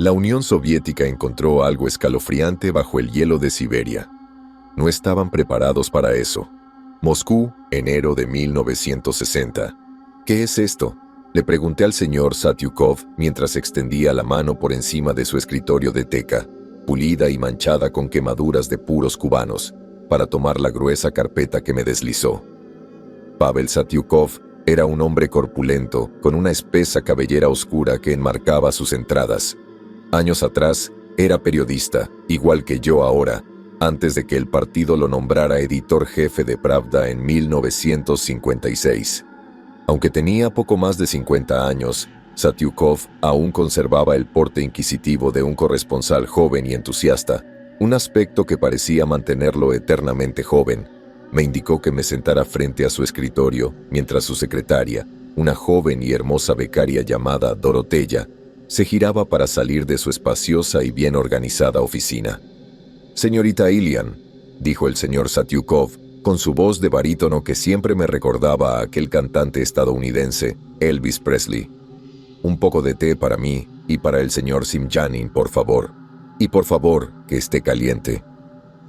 La Unión Soviética encontró algo escalofriante bajo el hielo de Siberia. No estaban preparados para eso. Moscú, enero de 1960. ¿Qué es esto?, le pregunté al señor Satyukov mientras extendía la mano por encima de su escritorio de teca, pulida y manchada con quemaduras de puros cubanos, para tomar la gruesa carpeta que me deslizó. Pavel Satyukov era un hombre corpulento, con una espesa cabellera oscura que enmarcaba sus entradas. Años atrás, era periodista, igual que yo ahora, antes de que el partido lo nombrara editor jefe de Pravda en 1956. Aunque tenía poco más de 50 años, Satyukov aún conservaba el porte inquisitivo de un corresponsal joven y entusiasta, un aspecto que parecía mantenerlo eternamente joven. Me indicó que me sentara frente a su escritorio, mientras su secretaria, una joven y hermosa becaria llamada Doroteya, se giraba para salir de su espaciosa y bien organizada oficina. «Señorita Ilian», dijo el señor Satyukov, con su voz de barítono que siempre me recordaba a aquel cantante estadounidense, Elvis Presley. «Un poco de té para mí y para el señor Semyanin, por favor. Y por favor, que esté caliente».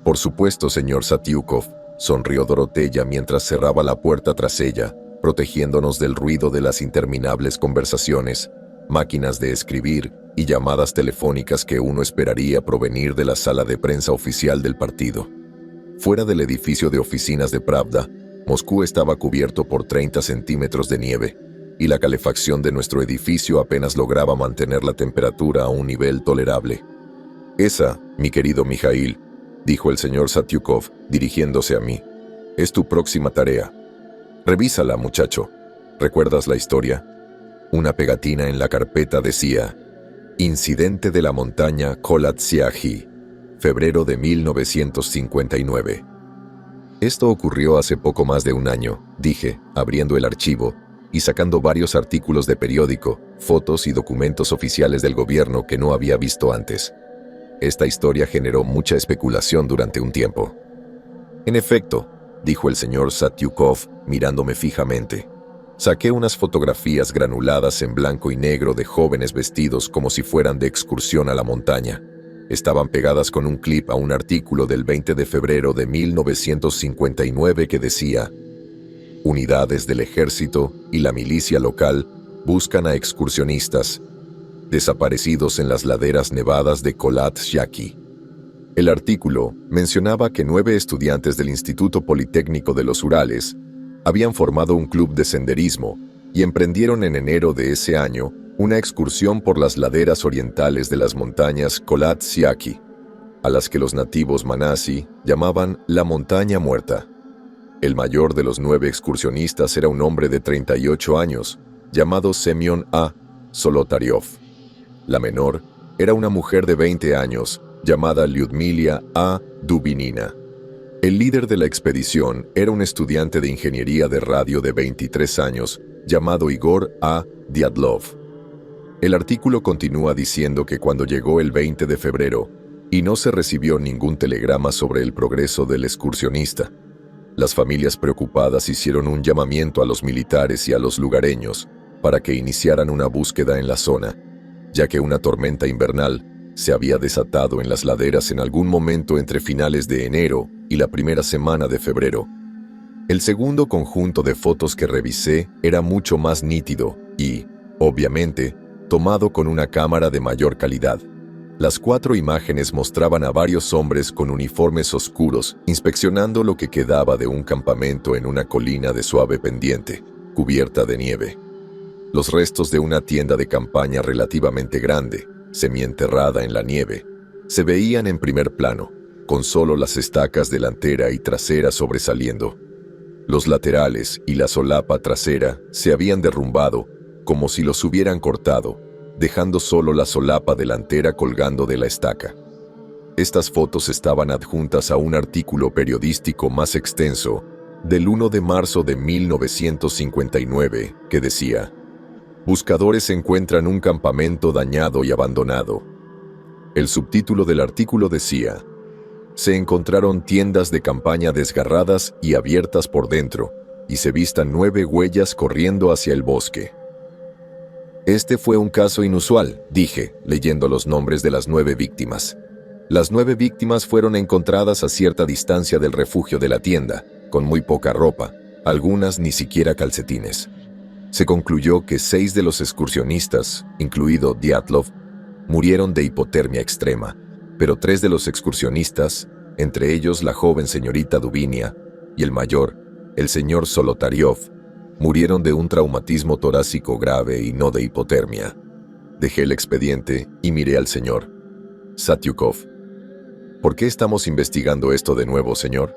«Por supuesto, señor Satyukov», sonrió Doroteya mientras cerraba la puerta tras ella, protegiéndonos del ruido de las interminables conversaciones, máquinas de escribir y llamadas telefónicas que uno esperaría provenir de la sala de prensa oficial del partido. Fuera del edificio de oficinas de Pravda, Moscú estaba cubierto por 30 centímetros de nieve, y la calefacción de nuestro edificio apenas lograba mantener la temperatura a un nivel tolerable. «Esa, mi querido Mijail», dijo el señor Satyukov, dirigiéndose a mí, «es tu próxima tarea. Revísala, muchacho. ¿Recuerdas la historia?» Una pegatina en la carpeta decía: «Incidente de la montaña Kolatsiaji, febrero de 1959». «Esto ocurrió hace poco más de un año», dije, abriendo el archivo y sacando varios artículos de periódico, fotos y documentos oficiales del gobierno que no había visto antes. Esta historia generó mucha especulación durante un tiempo. «En efecto», dijo el señor Satyukov, mirándome fijamente. Saqué unas fotografías granuladas en blanco y negro de jóvenes vestidos como si fueran de excursión a la montaña. Estaban pegadas con un clip a un artículo del 20 de febrero de 1959 que decía: «Unidades del ejército y la milicia local buscan a excursionistas desaparecidos en las laderas nevadas de Kolatsiaji». El artículo mencionaba que 9 estudiantes del Instituto Politécnico de los Urales habían formado un club de senderismo y emprendieron en enero de ese año una excursión por las laderas orientales de las montañas Kolatsiaji, a las que los nativos manasi llamaban la montaña muerta. El mayor de los 9 excursionistas era un hombre de 38 años, llamado Semyon A. Solotaryov. La menor era una mujer de 20 años, llamada Lyudmila A. Dubinina. El líder de la expedición era un estudiante de ingeniería de radio de 23 años, llamado Igor A. Diatlov. El artículo continúa diciendo que cuando llegó el 20 de febrero, y no se recibió ningún telegrama sobre el progreso del excursionista, las familias preocupadas hicieron un llamamiento a los militares y a los lugareños para que iniciaran una búsqueda en la zona, ya que una tormenta invernal se había desatado en las laderas en algún momento entre finales de enero y la primera semana de febrero. El segundo conjunto de fotos que revisé era mucho más nítido y, obviamente, tomado con una cámara de mayor calidad. Las 4 imágenes mostraban a varios hombres con uniformes oscuros inspeccionando lo que quedaba de un campamento en una colina de suave pendiente, cubierta de nieve. Los restos de una tienda de campaña relativamente grande, semienterrada en la nieve, se veían en primer plano, con solo las estacas delantera y trasera sobresaliendo. Los laterales y la solapa trasera se habían derrumbado como si los hubieran cortado, dejando solo la solapa delantera colgando de la estaca. Estas fotos estaban adjuntas a un artículo periodístico más extenso del 1 de marzo de 1959 que decía: «Buscadores encuentran un campamento dañado y abandonado». El subtítulo del artículo decía: «Se encontraron tiendas de campaña desgarradas y abiertas por dentro, y se vistan 9 huellas corriendo hacia el bosque». Este fue un caso inusual, dije, leyendo los nombres de las 9 víctimas. Las 9 víctimas fueron encontradas a cierta distancia del refugio de la tienda, con muy poca ropa, algunas ni siquiera calcetines. Se concluyó que 6 de los excursionistas, incluido Dyatlov, murieron de hipotermia extrema, pero 3 de los excursionistas, entre ellos la joven señorita Dubinia y el mayor, el señor Solotaryov, murieron de un traumatismo torácico grave y no de hipotermia. Dejé el expediente y miré al señor Satyukov. ¿Por qué estamos investigando esto de nuevo, señor?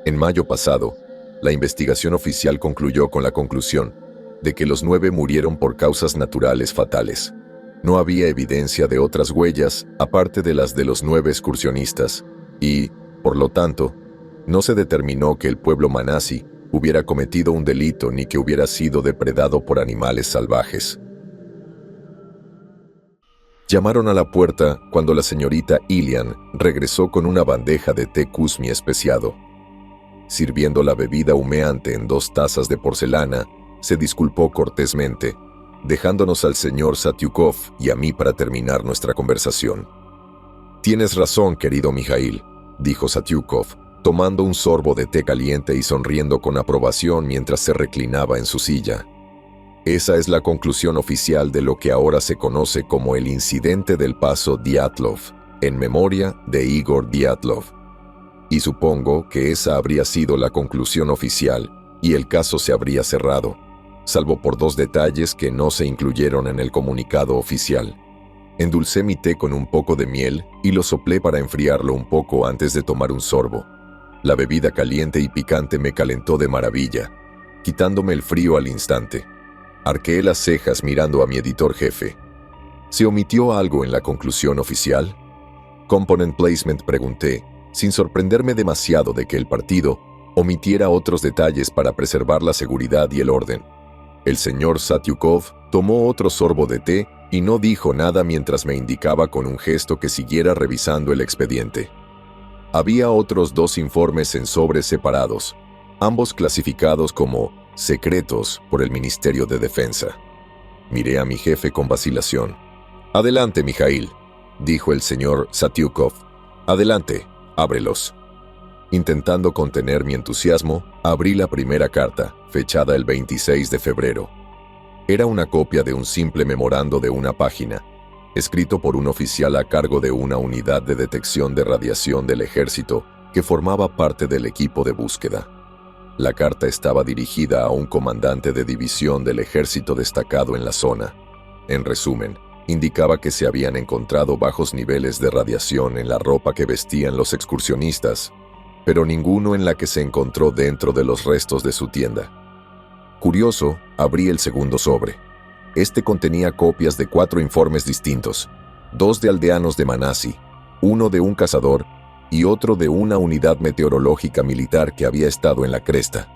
En mayo pasado, la investigación oficial concluyó con la conclusión de que los 9 murieron por causas naturales fatales. No había evidencia de otras huellas aparte de las de los 9 excursionistas y, por lo tanto, no se determinó que el pueblo Manasi hubiera cometido un delito ni que hubiera sido depredado por animales salvajes. Llamaron a la puerta cuando la señorita Ilian regresó con una bandeja de té Kuzmi especiado. Sirviendo la bebida humeante en 2 tazas de porcelana, se disculpó cortésmente, dejándonos al señor Satyukov y a mí para terminar nuestra conversación. «Tienes razón, querido Mijail», dijo Satyukov, tomando un sorbo de té caliente y sonriendo con aprobación mientras se reclinaba en su silla. Esa es la conclusión oficial de lo que ahora se conoce como el incidente del paso Dyatlov, en memoria de Igor Dyatlov. Y supongo que esa habría sido la conclusión oficial y el caso se habría cerrado, salvo por 2 detalles que no se incluyeron en el comunicado oficial. Endulcé mi té con un poco de miel y lo soplé para enfriarlo un poco antes de tomar un sorbo. La bebida caliente y picante me calentó de maravilla, quitándome el frío al instante. Arqueé las cejas mirando a mi editor jefe. ¿Se omitió algo en la conclusión oficial? Component Placement, pregunté, sin sorprenderme demasiado de que el partido omitiera otros detalles para preservar la seguridad y el orden. El señor Satyukov tomó otro sorbo de té y no dijo nada mientras me indicaba con un gesto que siguiera revisando el expediente. Había otros 2 informes en sobres separados, ambos clasificados como secretos por el Ministerio de Defensa. Miré a mi jefe con vacilación. «Adelante, Mijail», dijo el señor Satyukov. «Adelante, ábrelos». Intentando contener mi entusiasmo, abrí la primera carta, fechada el 26 de febrero. Era una copia de un simple memorando de una página, escrito por un oficial a cargo de una unidad de detección de radiación del ejército que formaba parte del equipo de búsqueda. La carta estaba dirigida a un comandante de división del ejército destacado en la zona. En resumen, indicaba que se habían encontrado bajos niveles de radiación en la ropa que vestían los excursionistas, pero ninguno en la que se encontró dentro de los restos de su tienda. Curioso, abrí el segundo sobre. Este contenía copias de 4 informes distintos, 2 de aldeanos de Manasi, uno de un cazador y otro de una unidad meteorológica militar que había estado en la cresta,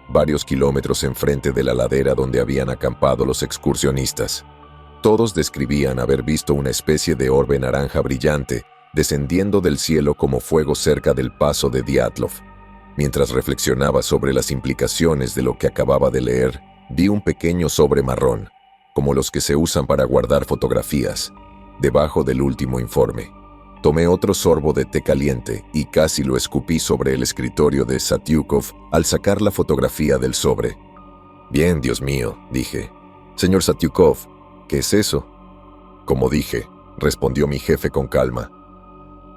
varios kilómetros enfrente de la ladera donde habían acampado los excursionistas. Todos describían haber visto una especie de orbe naranja brillante descendiendo del cielo como fuego cerca del paso de Dyatlov. Mientras reflexionaba sobre las implicaciones de lo que acababa de leer, vi un pequeño sobre marrón, como los que se usan para guardar fotografías, debajo del último informe. Tomé otro sorbo de té caliente y casi lo escupí sobre el escritorio de Satyukov al sacar la fotografía del sobre. «Bien, Dios mío», dije. «Señor Satyukov, ¿qué es eso?» «Como dije», respondió mi jefe con calma.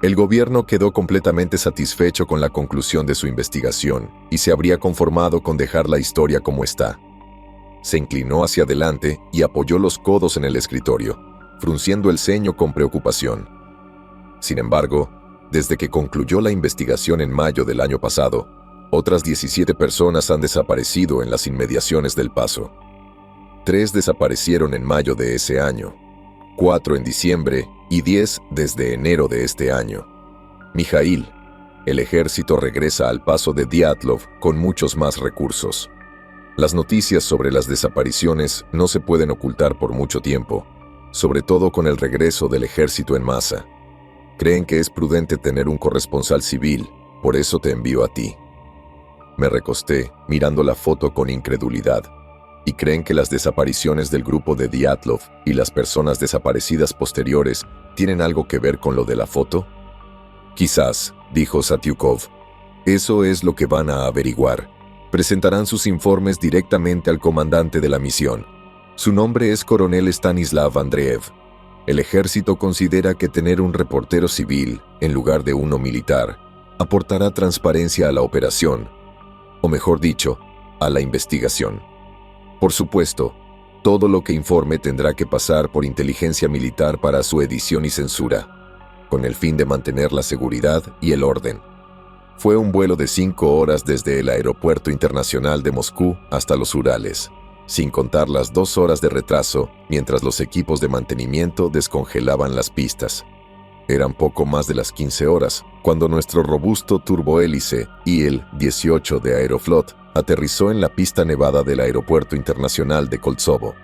El gobierno quedó completamente satisfecho con la conclusión de su investigación y se habría conformado con dejar la historia como está. Se inclinó hacia adelante y apoyó los codos en el escritorio, frunciendo el ceño con preocupación. Sin embargo, desde que concluyó la investigación en mayo del año pasado, otras 17 personas han desaparecido en las inmediaciones del paso. 3 desaparecieron en mayo de ese año, 4 en diciembre y 10 desde enero de este año. Mijail, el ejército regresa al paso de Dyatlov con muchos más recursos. Las noticias sobre las desapariciones no se pueden ocultar por mucho tiempo, sobre todo con el regreso del ejército en masa. Creen que es prudente tener un corresponsal civil, por eso te envío a ti. Me recosté, mirando la foto con incredulidad. ¿Y creen que las desapariciones del grupo de Dyatlov y las personas desaparecidas posteriores tienen algo que ver con lo de la foto? Quizás, dijo Satyukov. Eso es lo que van a averiguar. Presentarán sus informes directamente al comandante de la misión. Su nombre es Coronel Stanislav Andreev. El ejército considera que tener un reportero civil, en lugar de uno militar, aportará transparencia a la operación, o mejor dicho, a la investigación. Por supuesto, todo lo que informe tendrá que pasar por inteligencia militar para su edición y censura, con el fin de mantener la seguridad y el orden. Fue un vuelo de 5 horas desde el Aeropuerto Internacional de Moscú hasta los Urales, sin contar las 2 horas de retraso mientras los equipos de mantenimiento descongelaban las pistas. Eran poco más de las 15 horas cuando nuestro robusto turbohélice Il-18 de Aeroflot aterrizó en la pista nevada del Aeropuerto Internacional de Koltsovo.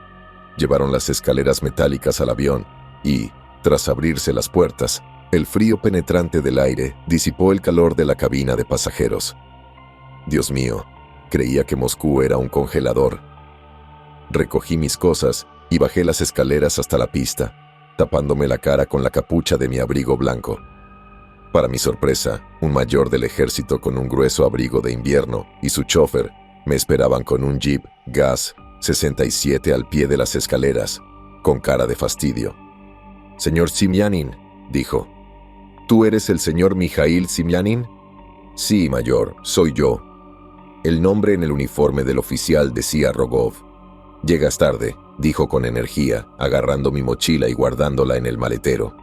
Llevaron las escaleras metálicas al avión y, tras abrirse las puertas, el frío penetrante del aire disipó el calor de la cabina de pasajeros. Dios mío, creía que Moscú era un congelador. Recogí mis cosas y bajé las escaleras hasta la pista, tapándome la cara con la capucha de mi abrigo blanco. Para mi sorpresa, un mayor del ejército con un grueso abrigo de invierno y su chofer me esperaban con un Jeep Gas 67 al pie de las escaleras, con cara de fastidio. «Señor Semyanin», dijo. «¿Tú eres el señor Mijail Semyanin?» «Sí, mayor, soy yo». El nombre en el uniforme del oficial decía Rogov. «Llegas tarde», dijo con energía, agarrando mi mochila y guardándola en el maletero.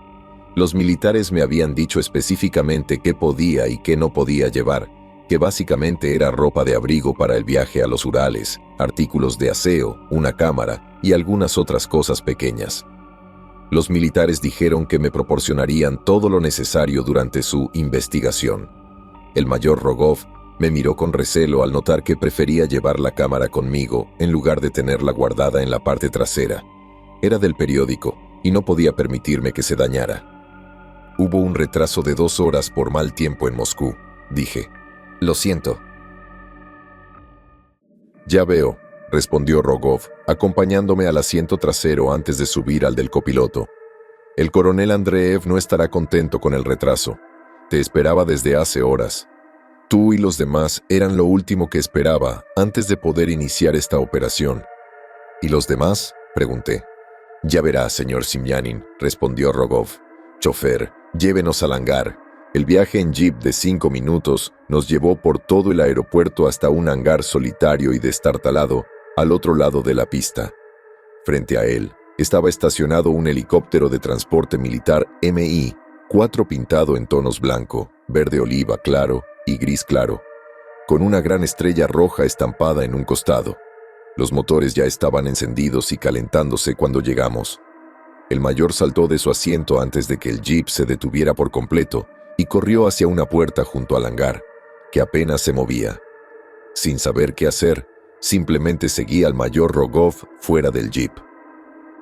Los militares me habían dicho específicamente qué podía y qué no podía llevar, que básicamente era ropa de abrigo para el viaje a los Urales, artículos de aseo, una cámara y algunas otras cosas pequeñas. Los militares dijeron que me proporcionarían todo lo necesario durante su investigación. El mayor Rogov me miró con recelo al notar que prefería llevar la cámara conmigo en lugar de tenerla guardada en la parte trasera. Era del periódico y no podía permitirme que se dañara. Hubo un retraso de 2 horas por mal tiempo en Moscú, dije. Lo siento. Ya veo, respondió Rogov, acompañándome al asiento trasero antes de subir al del copiloto. El coronel Andreev no estará contento con el retraso. Te esperaba desde hace horas. Tú y los demás eran lo último que esperaba antes de poder iniciar esta operación. ¿Y los demás?, pregunté. Ya verá, señor Semyanin, respondió Rogov. Chofer, llévenos al hangar. El viaje en jeep de 5 minutos nos llevó por todo el aeropuerto hasta un hangar solitario y destartalado al otro lado de la pista. Frente a él estaba estacionado un helicóptero de transporte militar Mi-4 pintado en tonos blanco, verde oliva claro y gris claro, con una gran estrella roja estampada en un costado. Los motores ya estaban encendidos y calentándose cuando llegamos. El mayor saltó de su asiento antes de que el jeep se detuviera por completo y corrió hacia una puerta junto al hangar, que apenas se movía. Sin saber qué hacer, simplemente seguí al mayor Rogov fuera del jeep.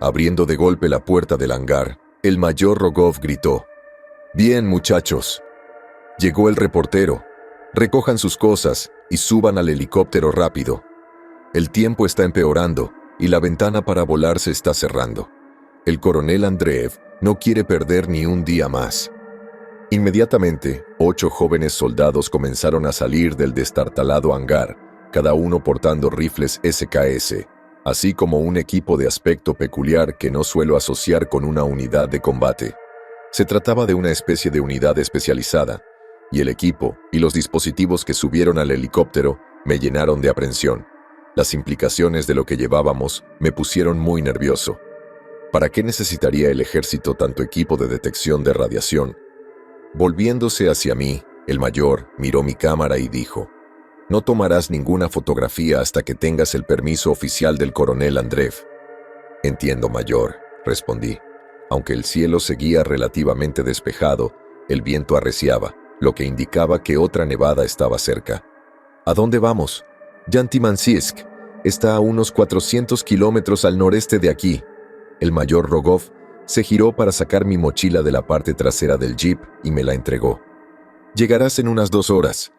Abriendo de golpe la puerta del hangar, el mayor Rogov gritó: «Bien, muchachos. Llegó el reportero. Recojan sus cosas y suban al helicóptero rápido. El tiempo está empeorando y la ventana para volar se está cerrando. El coronel Andreev no quiere perder ni un día más». Inmediatamente, 8 jóvenes soldados comenzaron a salir del destartalado hangar, cada uno portando rifles SKS, así como un equipo de aspecto peculiar que no suelo asociar con una unidad de combate. Se trataba de una especie de unidad especializada, y el equipo y los dispositivos que subieron al helicóptero me llenaron de aprensión. Las implicaciones de lo que llevábamos me pusieron muy nervioso. ¿Para qué necesitaría el ejército tanto equipo de detección de radiación? Volviéndose hacia mí, el mayor miró mi cámara y dijo: «No tomarás ninguna fotografía hasta que tengas el permiso oficial del coronel Andreev». «Entiendo, mayor», respondí. Aunque el cielo seguía relativamente despejado, el viento arreciaba, lo que indicaba que otra nevada estaba cerca. «¿A dónde vamos?» «Yanty-Mansiysk. Está a unos 400 kilómetros al noreste de aquí». El mayor Rogov se giró para sacar mi mochila de la parte trasera del jeep y me la entregó. «Llegarás en unas 2 horas».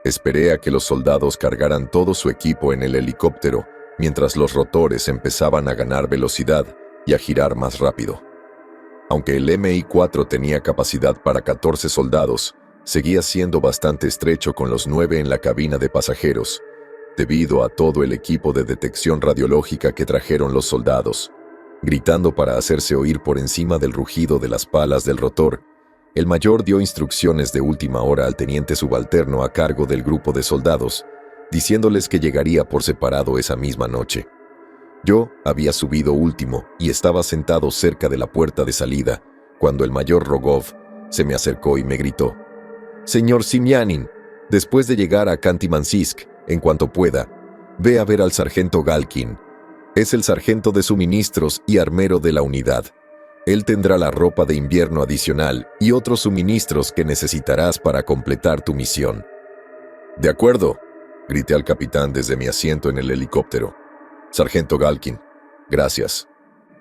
Esperé a que los soldados cargaran todo su equipo en el helicóptero mientras los rotores empezaban a ganar velocidad y a girar más rápido. Aunque el Mi-4 tenía capacidad para 14 soldados, seguía siendo bastante estrecho con los 9 en la cabina de pasajeros, debido a todo el equipo de detección radiológica que trajeron los soldados. Gritando para hacerse oír por encima del rugido de las palas del rotor, el mayor dio instrucciones de última hora al teniente subalterno a cargo del grupo de soldados, diciéndoles que llegaría por separado esa misma noche. Yo había subido último y estaba sentado cerca de la puerta de salida, cuando el mayor Rogov se me acercó y me gritó: «Señor Semyanin, después de llegar a Khanty-Mansisk, en cuanto pueda, ve a ver al sargento Galkin. Es el sargento de suministros y armero de la unidad. Él tendrá la ropa de invierno adicional y otros suministros que necesitarás para completar tu misión». «De acuerdo», grité al capitán desde mi asiento en el helicóptero. «Sargento Galkin, gracias».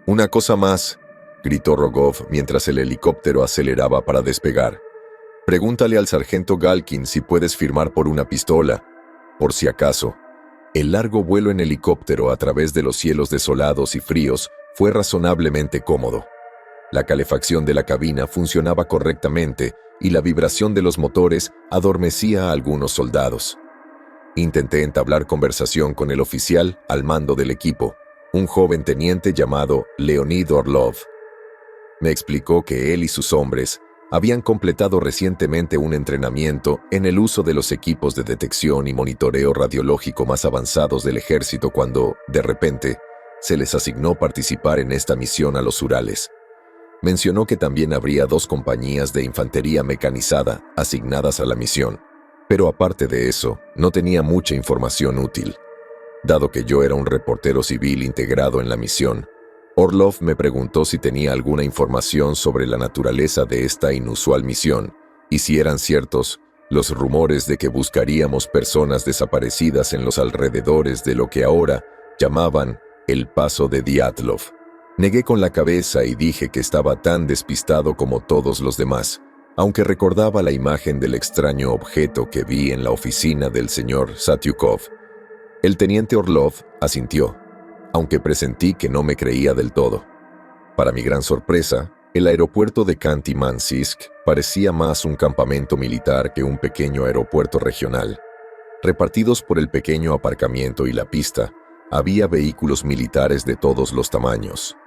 «Una cosa más», gritó Rogov mientras el helicóptero aceleraba para despegar. «Pregúntale al sargento Galkin si puedes firmar por una pistola, por si acaso». El largo vuelo en helicóptero a través de los cielos desolados y fríos fue razonablemente cómodo. La calefacción de la cabina funcionaba correctamente y la vibración de los motores adormecía a algunos soldados. Intenté entablar conversación con el oficial al mando del equipo, un joven teniente llamado Leonid Orlov. Me explicó que él y sus hombres habían completado recientemente un entrenamiento en el uso de los equipos de detección y monitoreo radiológico más avanzados del ejército cuando, de repente, se les asignó participar en esta misión a los Urales. Mencionó que también habría 2 compañías de infantería mecanizada asignadas a la misión, pero aparte de eso, no tenía mucha información útil. Dado que yo era un reportero civil integrado en la misión, Orlov me preguntó si tenía alguna información sobre la naturaleza de esta inusual misión y si eran ciertos los rumores de que buscaríamos personas desaparecidas en los alrededores de lo que ahora llamaban el Paso de Dyatlov. Negué con la cabeza y dije que estaba tan despistado como todos los demás, aunque recordaba la imagen del extraño objeto que vi en la oficina del señor Satyukov. El teniente Orlov asintió, aunque presentí que no me creía del todo. Para mi gran sorpresa, el aeropuerto de Khanty-Mansisk parecía más un campamento militar que un pequeño aeropuerto regional. Repartidos por el pequeño aparcamiento y la pista, había vehículos militares de todos los tamaños.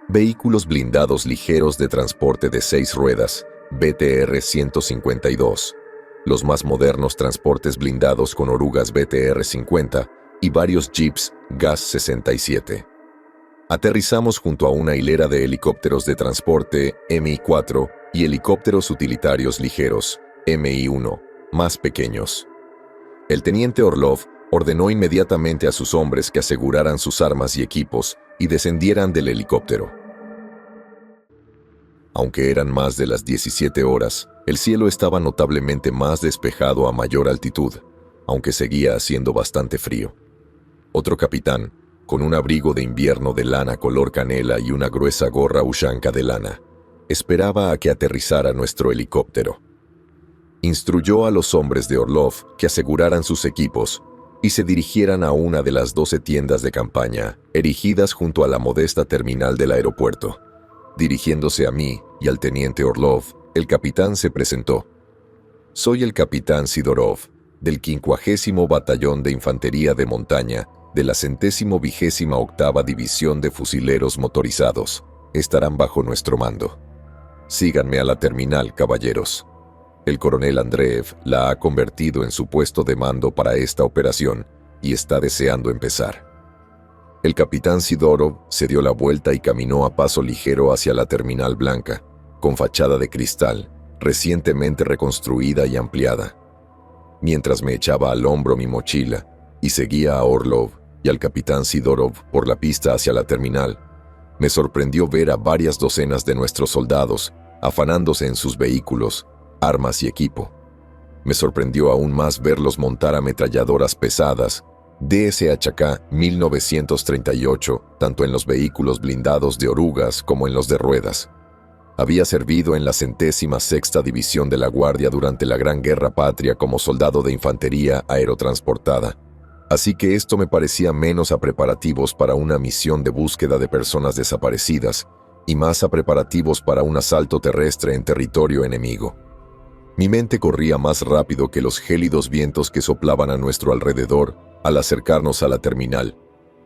Vehículos blindados ligeros de transporte de 6 ruedas, BTR-152, los más modernos transportes blindados con orugas BTR-50 y varios jeeps GAZ-67. Aterrizamos junto a una hilera de helicópteros de transporte Mi-4 y helicópteros utilitarios ligeros Mi-1, más pequeños. El teniente Orlov ordenó inmediatamente a sus hombres que aseguraran sus armas y equipos y descendieran del helicóptero. Aunque eran más de las 17 horas, el cielo estaba notablemente más despejado a mayor altitud, aunque seguía haciendo bastante frío. Otro capitán, con un abrigo de invierno de lana color canela y una gruesa gorra ushanka de lana, esperaba a que aterrizara nuestro helicóptero. Instruyó a los hombres de Orlov que aseguraran sus equipos y se dirigieran a una de las 12 tiendas de campaña erigidas junto a la modesta terminal del aeropuerto. Dirigiéndose a mí y al teniente Orlov, el capitán se presentó. «Soy el capitán Sidorov, del 50º Batallón de Infantería de Montaña de la 128ª División de Fusileros Motorizados. Estarán bajo nuestro mando. Síganme a la terminal, caballeros. El coronel Andreev la ha convertido en su puesto de mando para esta operación y está deseando empezar». El capitán Sidorov se dio la vuelta y caminó a paso ligero hacia la terminal blanca, con fachada de cristal, recientemente reconstruida y ampliada. Mientras me echaba al hombro mi mochila y seguía a Orlov y al capitán Sidorov por la pista hacia la terminal, me sorprendió ver a varias docenas de nuestros soldados afanándose en sus vehículos, armas y equipo. Me sorprendió aún más verlos montar ametralladoras pesadas DSHK 1938, tanto en los vehículos blindados de orugas como en los de ruedas. Había servido en la 106ª División de la Guardia durante la Gran Guerra Patria como soldado de infantería aerotransportada. Así que esto me parecía menos a preparativos para una misión de búsqueda de personas desaparecidas y más a preparativos para un asalto terrestre en territorio enemigo. Mi mente corría más rápido que los gélidos vientos que soplaban a nuestro alrededor al acercarnos a la terminal.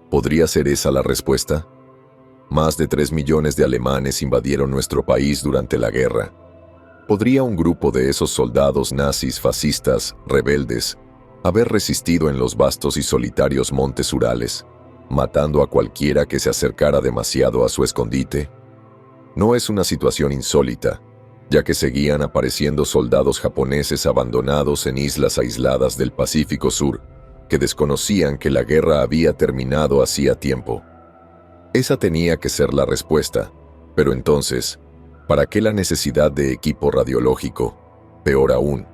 ¿Podría ser esa la respuesta? Más de 3 millones de alemanes invadieron nuestro país durante la guerra. ¿Podría un grupo de esos soldados nazis fascistas, rebeldes, haber resistido en los vastos y solitarios montes Urales, matando a cualquiera que se acercara demasiado a su escondite? No es una situación insólita, ya que seguían apareciendo soldados japoneses abandonados en islas aisladas del Pacífico Sur, que desconocían que la guerra había terminado hacía tiempo. Esa tenía que ser la respuesta, pero entonces, ¿para qué la necesidad de equipo radiológico? Peor aún,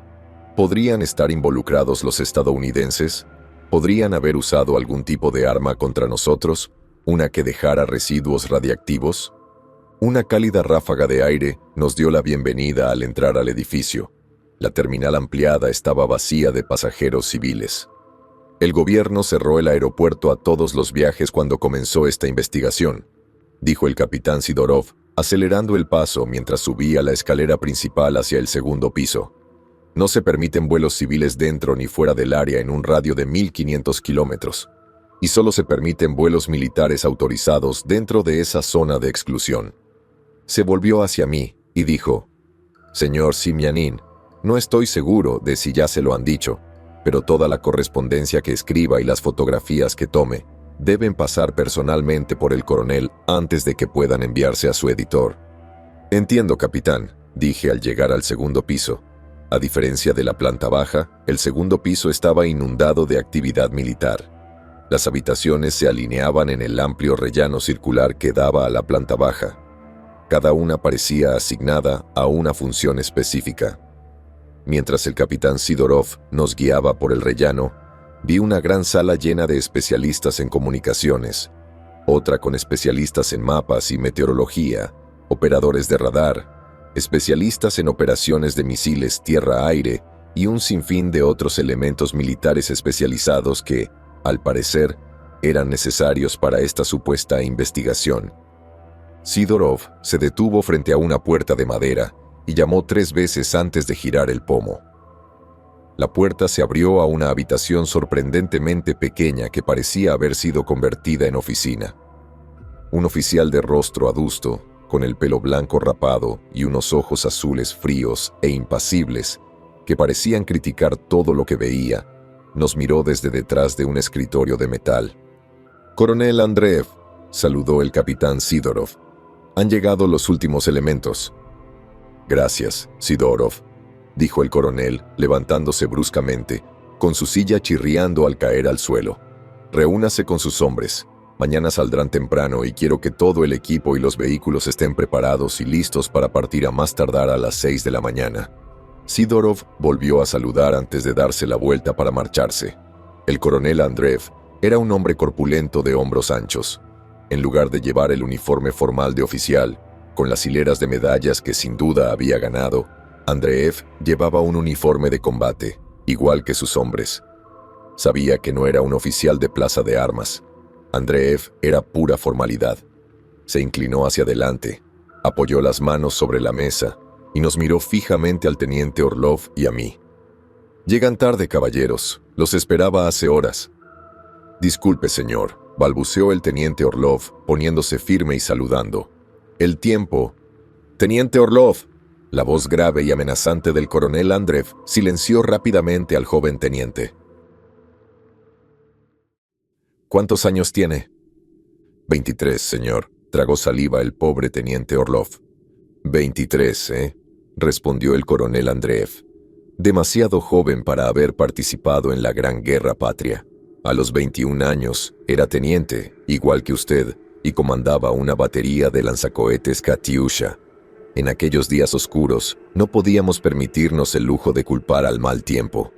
¿podrían estar involucrados los estadounidenses? ¿Podrían haber usado algún tipo de arma contra nosotros, una que dejara residuos radiactivos? Una cálida ráfaga de aire nos dio la bienvenida al entrar al edificio. La terminal ampliada estaba vacía de pasajeros civiles. El gobierno cerró el aeropuerto a todos los viajes cuando comenzó esta investigación, dijo el capitán Sidorov, acelerando el paso mientras subía la escalera principal hacia el segundo piso. No se permiten vuelos civiles dentro ni fuera del área en un radio de 1.500 kilómetros, y solo se permiten vuelos militares autorizados dentro de esa zona de exclusión. Se volvió hacia mí y dijo: «Señor Semyanin, no estoy seguro de si ya se lo han dicho, pero toda la correspondencia que escriba y las fotografías que tome deben pasar personalmente por el coronel antes de que puedan enviarse a su editor». «Entiendo, capitán», dije al llegar al segundo piso. A diferencia de la planta baja, el segundo piso estaba inundado de actividad militar. Las habitaciones se alineaban en el amplio rellano circular que daba a la planta baja. Cada una parecía asignada a una función específica. Mientras el capitán Sidorov nos guiaba por el rellano, vi una gran sala llena de especialistas en comunicaciones, otra con especialistas en mapas y meteorología, operadores de radar, especialistas en operaciones de misiles tierra-aire y un sinfín de otros elementos militares especializados que, al parecer, eran necesarios para esta supuesta investigación. Sidorov se detuvo frente a una puerta de madera y llamó 3 veces antes de girar el pomo. La puerta se abrió a una habitación sorprendentemente pequeña que parecía haber sido convertida en oficina. Un oficial de rostro adusto, con el pelo blanco rapado y unos ojos azules fríos e impasibles, que parecían criticar todo lo que veía, nos miró desde detrás de un escritorio de metal. «Coronel Andreev», saludó el capitán Sidorov. «Han llegado los últimos elementos». «Gracias, Sidorov», dijo el coronel, levantándose bruscamente, con su silla chirriando al caer al suelo. «Reúnase con sus hombres. Mañana saldrán temprano y quiero que todo el equipo y los vehículos estén preparados y listos para partir a más tardar a las 6 de la mañana». Sidorov volvió a saludar antes de darse la vuelta para marcharse. El coronel Andreev era un hombre corpulento de hombros anchos. En lugar de llevar el uniforme formal de oficial, con las hileras de medallas que sin duda había ganado, Andreev llevaba un uniforme de combate, igual que sus hombres. Sabía que no era un oficial de plaza de armas. Andreev era pura formalidad. Se inclinó hacia adelante, apoyó las manos sobre la mesa y nos miró fijamente al teniente Orlov y a mí. «Llegan tarde, caballeros. Los esperaba hace horas». «Disculpe, señor», balbuceó el teniente Orlov, poniéndose firme y saludando. «El tiempo». «Teniente Orlov». La voz grave y amenazante del coronel Andreev silenció rápidamente al joven teniente. «¿Cuántos años tiene?» 23, señor», tragó saliva el pobre teniente Orlov. 23, respondió el coronel Andreev. «Demasiado joven para haber participado en la Gran Guerra Patria. A los 21 años era teniente, igual que usted, y comandaba una batería de lanzacohetes Katyusha. En aquellos días oscuros, no podíamos permitirnos el lujo de culpar al mal tiempo.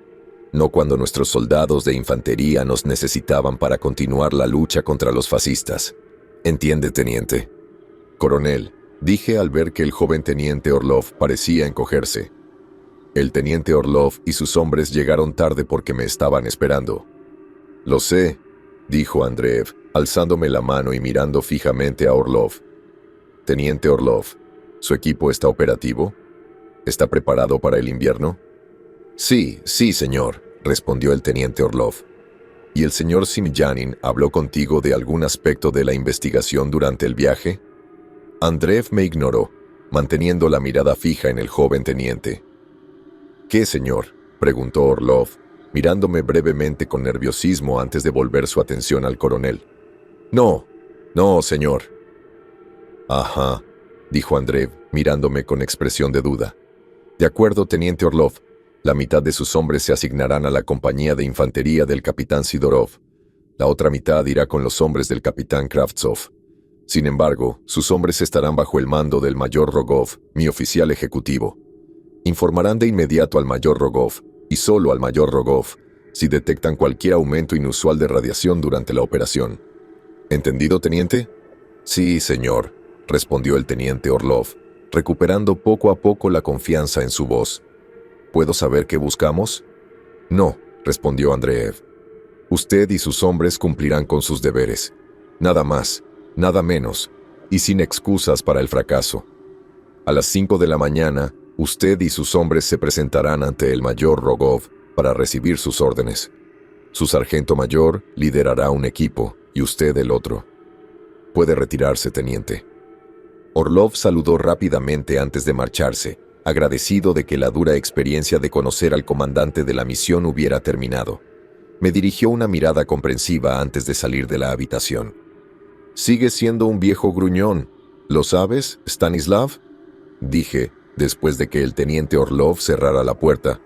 No cuando nuestros soldados de infantería nos necesitaban para continuar la lucha contra los fascistas. ¿Entiende, teniente?» «Coronel», dije al ver que el joven teniente Orlov parecía encogerse. El teniente Orlov y sus hombres llegaron tarde porque me estaban esperando. Lo sé, dijo Andreev, alzándome la mano y mirando fijamente a Orlov. Teniente Orlov, ¿su equipo está operativo? ¿Está preparado para el invierno? Sí, señor, respondió el teniente Orlov. ¿Y el señor Semyanin habló contigo de algún aspecto de la investigación durante el viaje? Andreev me ignoró, manteniendo la mirada fija en el joven teniente. ¿Qué, señor?, preguntó Orlov, mirándome brevemente con nerviosismo antes de volver su atención al coronel. No, señor. Ajá, dijo Andreev, mirándome con expresión de duda. De acuerdo, teniente Orlov. La mitad de sus hombres se asignarán a la compañía de infantería del capitán Sidorov. La otra mitad irá con los hombres del capitán Kravtsov. Sin embargo, sus hombres estarán bajo el mando del mayor Rogov, mi oficial ejecutivo. Informarán de inmediato al mayor Rogov, y solo al mayor Rogov, si detectan cualquier aumento inusual de radiación durante la operación. ¿Entendido, teniente? Sí, señor, respondió el teniente Orlov, recuperando poco a poco la confianza en su voz. ¿Puedo saber qué buscamos? No, respondió Andreev. Usted y sus hombres cumplirán con sus deberes. Nada más, nada menos, y sin excusas para el fracaso. A las 5 de la mañana, usted y sus hombres se presentarán ante el mayor Rogov para recibir sus órdenes. Su sargento mayor liderará un equipo y usted el otro. Puede retirarse, teniente. Orlov saludó rápidamente antes de marcharse, agradecido de que la dura experiencia de conocer al comandante de la misión hubiera terminado. Me dirigió una mirada comprensiva antes de salir de la habitación. «Sigue siendo un viejo gruñón. ¿Lo sabes, Stanislav?», dije, después de que el teniente Orlov cerrara la puerta.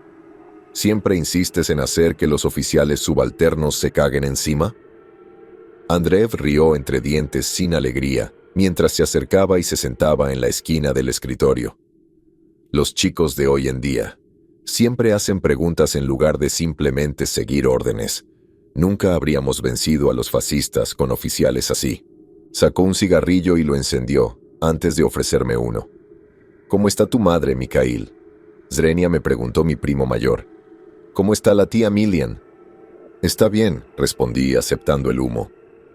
«¿Siempre insistes en hacer que los oficiales subalternos se caguen encima?». Andreev rió entre dientes sin alegría, mientras se acercaba y se sentaba en la esquina del escritorio. Los chicos de hoy en día siempre hacen preguntas en lugar de simplemente seguir órdenes. Nunca habríamos vencido a los fascistas con oficiales así. Sacó un cigarrillo y lo encendió, antes de ofrecerme uno. «¿Cómo está tu madre, Mikhail?», Zrenia me preguntó mi primo mayor. «¿Cómo está la tía Milian?». «Está bien», respondí aceptando el humo.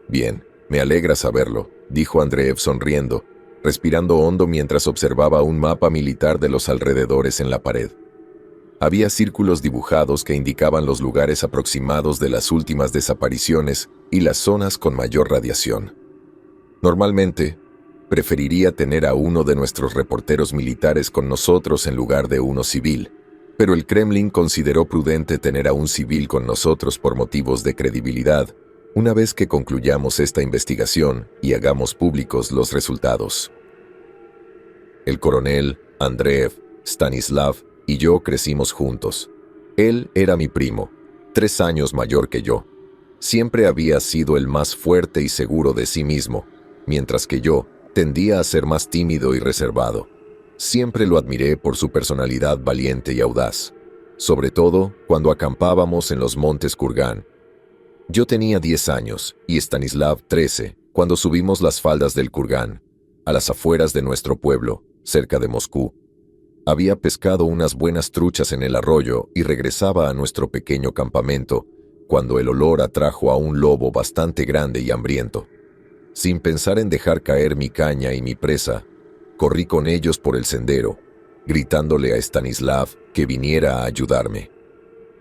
«Bien, me alegra saberlo», dijo Andreev sonriendo, respirando hondo mientras observaba un mapa militar de los alrededores en la pared. Había círculos dibujados que indicaban los lugares aproximados de las últimas desapariciones y las zonas con mayor radiación. Normalmente, preferiría tener a uno de nuestros reporteros militares con nosotros en lugar de uno civil, pero el Kremlin consideró prudente tener a un civil con nosotros por motivos de credibilidad, una vez que concluyamos esta investigación y hagamos públicos los resultados. El coronel, Andreev, Stanislav y yo crecimos juntos. Él era mi primo, 3 años mayor que yo. Siempre había sido el más fuerte y seguro de sí mismo, mientras que yo tendía a ser más tímido y reservado. Siempre lo admiré por su personalidad valiente y audaz, sobre todo cuando acampábamos en los montes Kurgan. Yo tenía 10 años y Stanislav 13 cuando subimos las faldas del Kurgan, a las afueras de nuestro pueblo, cerca de Moscú. Había pescado unas buenas truchas en el arroyo y regresaba a nuestro pequeño campamento, cuando el olor atrajo a un lobo bastante grande y hambriento. Sin pensar en dejar caer mi caña y mi presa, corrí con ellos por el sendero, gritándole a Stanislav que viniera a ayudarme.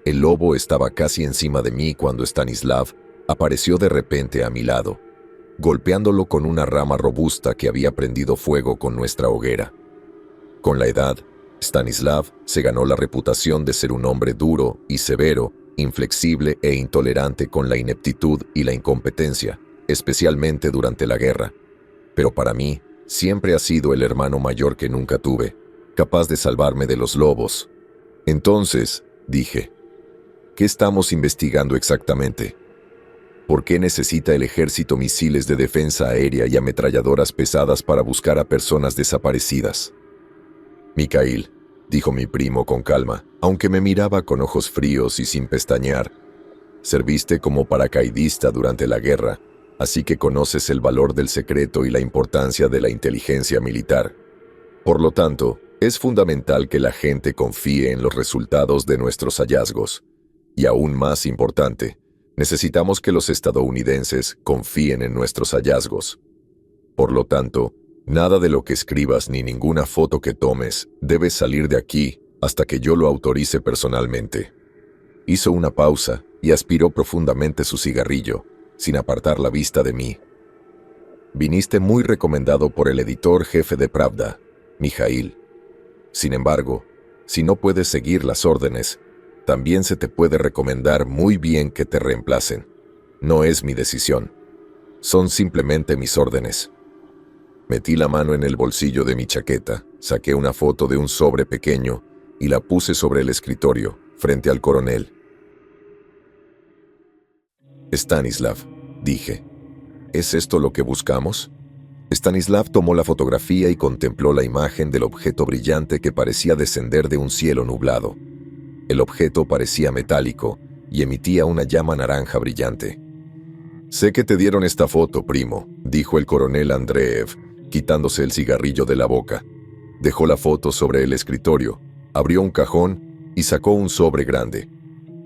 El lobo estaba casi encima de mí cuando Stanislav apareció de repente a mi lado, golpeándolo con una rama robusta que había prendido fuego con nuestra hoguera. Con la edad, Stanislav se ganó la reputación de ser un hombre duro y severo, inflexible e intolerante con la ineptitud y la incompetencia, especialmente durante la guerra. Pero para mí, siempre ha sido el hermano mayor que nunca tuve, capaz de salvarme de los lobos. Entonces, dije, ¿qué estamos investigando exactamente? ¿Por qué necesita el ejército misiles de defensa aérea y ametralladoras pesadas para buscar a personas desaparecidas? Mikhail, dijo mi primo con calma, aunque me miraba con ojos fríos y sin pestañear. Serviste como paracaidista durante la guerra, así que conoces el valor del secreto y la importancia de la inteligencia militar. Por lo tanto, es fundamental que la gente confíe en los resultados de nuestros hallazgos. Y aún más importante, Necesitamos que los estadounidenses confíen en nuestros hallazgos. Por lo tanto, nada de lo que escribas ni ninguna foto que tomes debe salir de aquí hasta que yo lo autorice personalmente. Hizo una pausa y aspiró profundamente su cigarrillo, sin apartar la vista de mí. Viniste muy recomendado por el editor jefe de Pravda, Mijail. Sin embargo, si no puedes seguir las órdenes, también se te puede recomendar muy bien que te reemplacen. No es mi decisión. Son simplemente mis órdenes. Metí la mano en el bolsillo de mi chaqueta, saqué una foto de un sobre pequeño y la puse sobre el escritorio, frente al coronel. Stanislav, dije, ¿es esto lo que buscamos? Stanislav tomó la fotografía y contempló la imagen del objeto brillante que parecía descender de un cielo nublado. El objeto parecía metálico y emitía una llama naranja brillante. «Sé que te dieron esta foto, primo», dijo el coronel Andreev, quitándose el cigarrillo de la boca. Dejó la foto sobre el escritorio, abrió un cajón y sacó un sobre grande.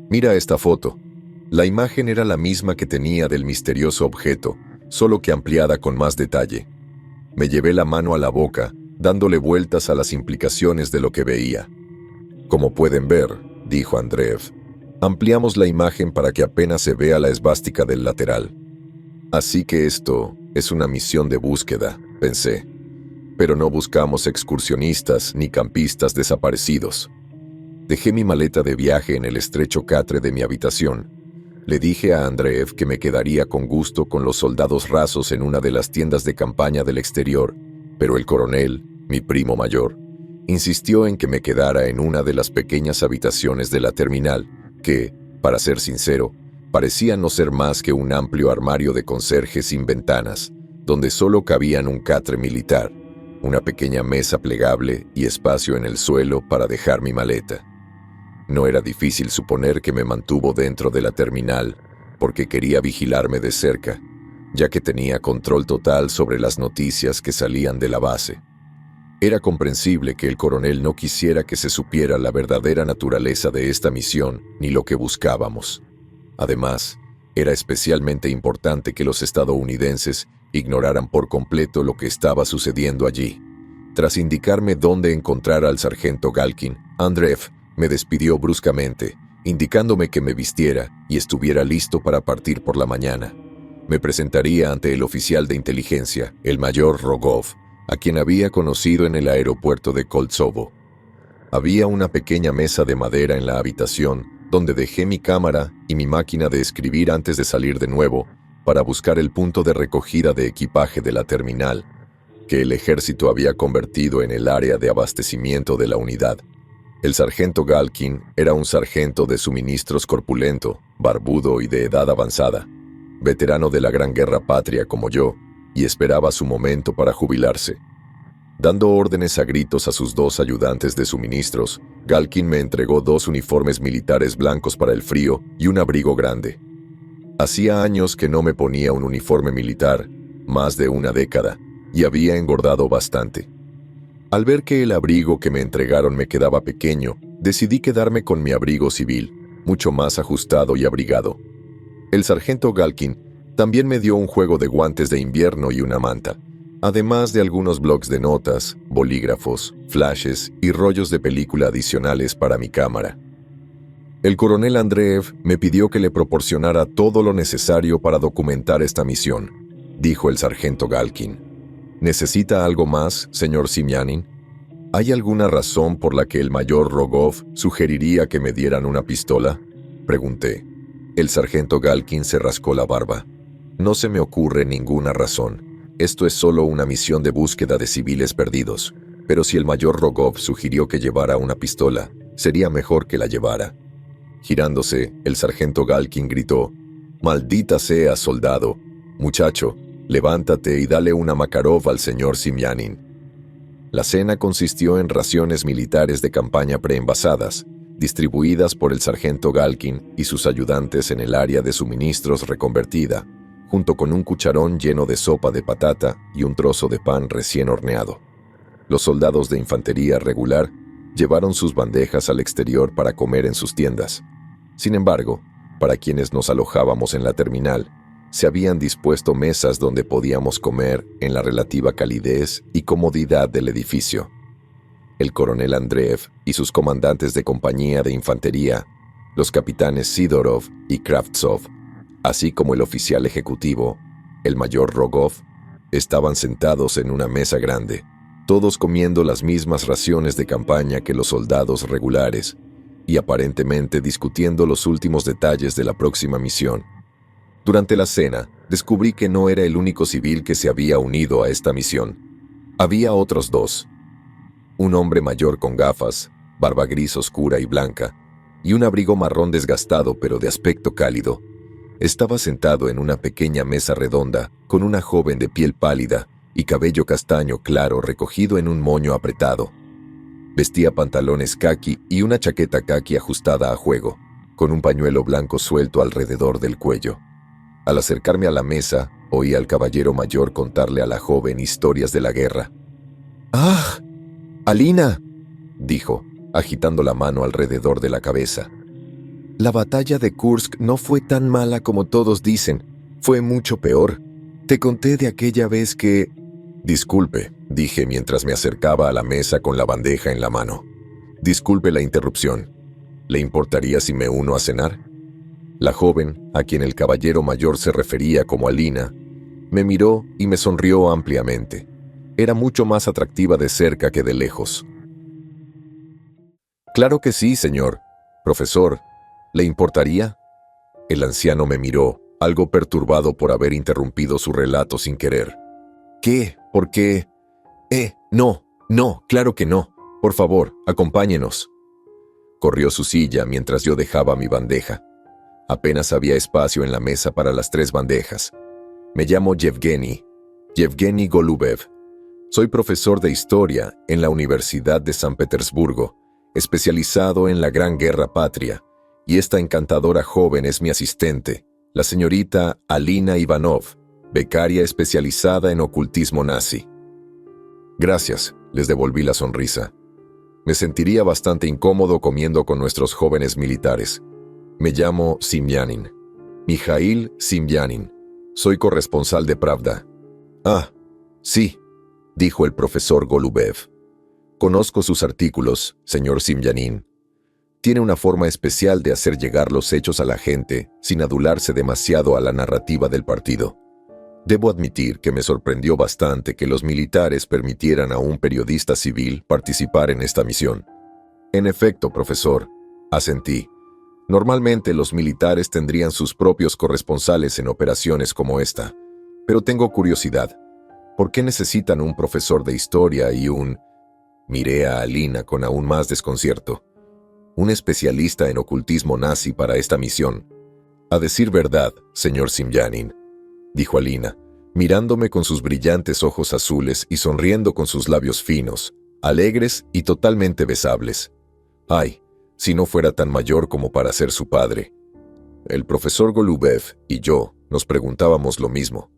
«Mira esta foto». La imagen era la misma que tenía del misterioso objeto, solo que ampliada con más detalle. Me llevé la mano a la boca, dándole vueltas a las implicaciones de lo que veía. «Como pueden ver», dijo Andreev, «ampliamos la imagen para que apenas se vea la esvástica del lateral. Así que esto es una misión de búsqueda», pensé. Pero no buscamos excursionistas ni campistas desaparecidos. Dejé mi maleta de viaje en el estrecho catre de mi habitación. Le dije a Andreev que me quedaría con gusto con los soldados rasos en una de las tiendas de campaña del exterior, pero el coronel, mi primo mayor, insistió en que me quedara en una de las pequeñas habitaciones de la terminal, que, para ser sincero, parecía no ser más que un amplio armario de conserje sin ventanas, donde solo cabían un catre militar, una pequeña mesa plegable y espacio en el suelo para dejar mi maleta. No era difícil suponer que me mantuvo dentro de la terminal, porque quería vigilarme de cerca, ya que tenía control total sobre las noticias que salían de la base. Era comprensible que el coronel no quisiera que se supiera la verdadera naturaleza de esta misión ni lo que buscábamos. Además, era especialmente importante que los estadounidenses ignoraran por completo lo que estaba sucediendo allí. Tras indicarme dónde encontrar al sargento Galkin, Andreev me despidió bruscamente, indicándome que me vistiera y estuviera listo para partir por la mañana. Me presentaría ante el oficial de inteligencia, el mayor Rogov, a quien había conocido en el aeropuerto de Koltsovo. Había una pequeña mesa de madera en la habitación, donde dejé mi cámara y mi máquina de escribir antes de salir de nuevo, para buscar el punto de recogida de equipaje de la terminal, que el ejército había convertido en el área de abastecimiento de la unidad. El sargento Galkin era un sargento de suministros corpulento, barbudo y de edad avanzada, veterano de la Gran Guerra Patria como yo, y esperaba su momento para jubilarse. Dando órdenes a gritos a sus dos ayudantes de suministros, Galkin me entregó 2 uniformes militares blancos para el frío y un abrigo grande. Hacía años que no me ponía un uniforme militar, más de una década, y había engordado bastante. Al ver que el abrigo que me entregaron me quedaba pequeño, decidí quedarme con mi abrigo civil, mucho más ajustado y abrigado. El sargento Galkin también me dio un juego de guantes de invierno y una manta, además de algunos blocs de notas, bolígrafos, flashes y rollos de película adicionales para mi cámara. El coronel Andreev me pidió que le proporcionara todo lo necesario para documentar esta misión, dijo el sargento Galkin. ¿Necesita algo más, señor Semyanin? ¿Hay alguna razón por la que el mayor Rogov sugeriría que me dieran una pistola?, pregunté. El sargento Galkin se rascó la barba. No se me ocurre ninguna razón. Esto es solo una misión de búsqueda de civiles perdidos. Pero si el mayor Rogov sugirió que llevara una pistola, sería mejor que la llevara. Girándose, el sargento Galkin gritó: «Maldita sea, soldado. Muchacho, levántate y dale una Makarov al señor Semyanin». La cena consistió en raciones militares de campaña preenvasadas, distribuidas por el sargento Galkin y sus ayudantes en el área de suministros reconvertida, junto con un cucharón lleno de sopa de patata y un trozo de pan recién horneado. Los soldados de infantería regular llevaron sus bandejas al exterior para comer en sus tiendas. Sin embargo, Para quienes nos alojábamos en la terminal, se habían dispuesto mesas donde podíamos comer en la relativa calidez y comodidad del edificio. El coronel Andreev y sus comandantes de compañía de infantería, los capitanes Sidorov y Kravtsov, así como el oficial ejecutivo, el mayor Rogov, estaban sentados en una mesa grande, todos comiendo las mismas raciones de campaña que los soldados regulares y aparentemente discutiendo los últimos detalles de la próxima misión. Durante la cena, descubrí que no era el único civil que se había unido a esta misión. Había otros dos. Un hombre mayor con gafas, barba gris oscura y blanca, y un abrigo marrón desgastado pero de aspecto cálido. Estaba sentado en una pequeña mesa redonda con una joven de piel pálida y cabello castaño claro recogido en un moño apretado. Vestía pantalones caqui y una chaqueta caqui ajustada a juego, con un pañuelo blanco suelto alrededor del cuello. Al acercarme a la mesa, oí al caballero mayor contarle a la joven historias de la guerra. «¡Ah! ¡Alina!», dijo, agitando la mano alrededor de la cabeza. «La batalla de Kursk no fue tan mala como todos dicen. Fue mucho peor. Te conté de aquella vez que...» «Disculpe», dije mientras me acercaba a la mesa con la bandeja en la mano. «Disculpe la interrupción. ¿Le importaría si me uno a cenar?». La joven, a quien el caballero mayor se refería como Alina, me miró y me sonrió ampliamente. Era mucho más atractiva de cerca que de lejos. «Claro que sí, señor. Profesor, ¿le importaría?». El anciano me miró, algo perturbado por haber interrumpido su relato sin querer. «¿Qué? ¿Por qué? No, claro que no. Por favor, acompáñenos». Corrió su silla mientras yo dejaba mi bandeja. Apenas había espacio en la mesa para las 3 bandejas. «Me llamo Yevgeny Golubev. Soy profesor de historia en la Universidad de San Petersburgo, especializado en la Gran Guerra Patria, y esta encantadora joven es mi asistente, la señorita Alina Ivanov, becaria especializada en ocultismo nazi». «Gracias», les devolví la sonrisa. «Me sentiría bastante incómodo comiendo con nuestros jóvenes militares. Me llamo Semyanin. Mijail Semyanin. Soy corresponsal de Pravda». «Ah, sí», dijo el profesor Golubev. «Conozco sus artículos, señor Semyanin. Tiene una forma especial de hacer llegar los hechos a la gente sin adularse demasiado a la narrativa del partido. Debo admitir que me sorprendió bastante que los militares permitieran a un periodista civil participar en esta misión». «En efecto, profesor», asentí. «Normalmente los militares tendrían sus propios corresponsales en operaciones como esta. Pero tengo curiosidad. ¿Por qué necesitan un profesor de historia y un...?» Miré a Alina con aún más desconcierto. «Un especialista en ocultismo nazi para esta misión». «A decir verdad, señor Semyanin», dijo Alina, mirándome con sus brillantes ojos azules y sonriendo con sus labios finos, alegres y totalmente besables. «Ay, si no fuera tan mayor como para ser su padre». El profesor Golubev y yo nos preguntábamos lo mismo.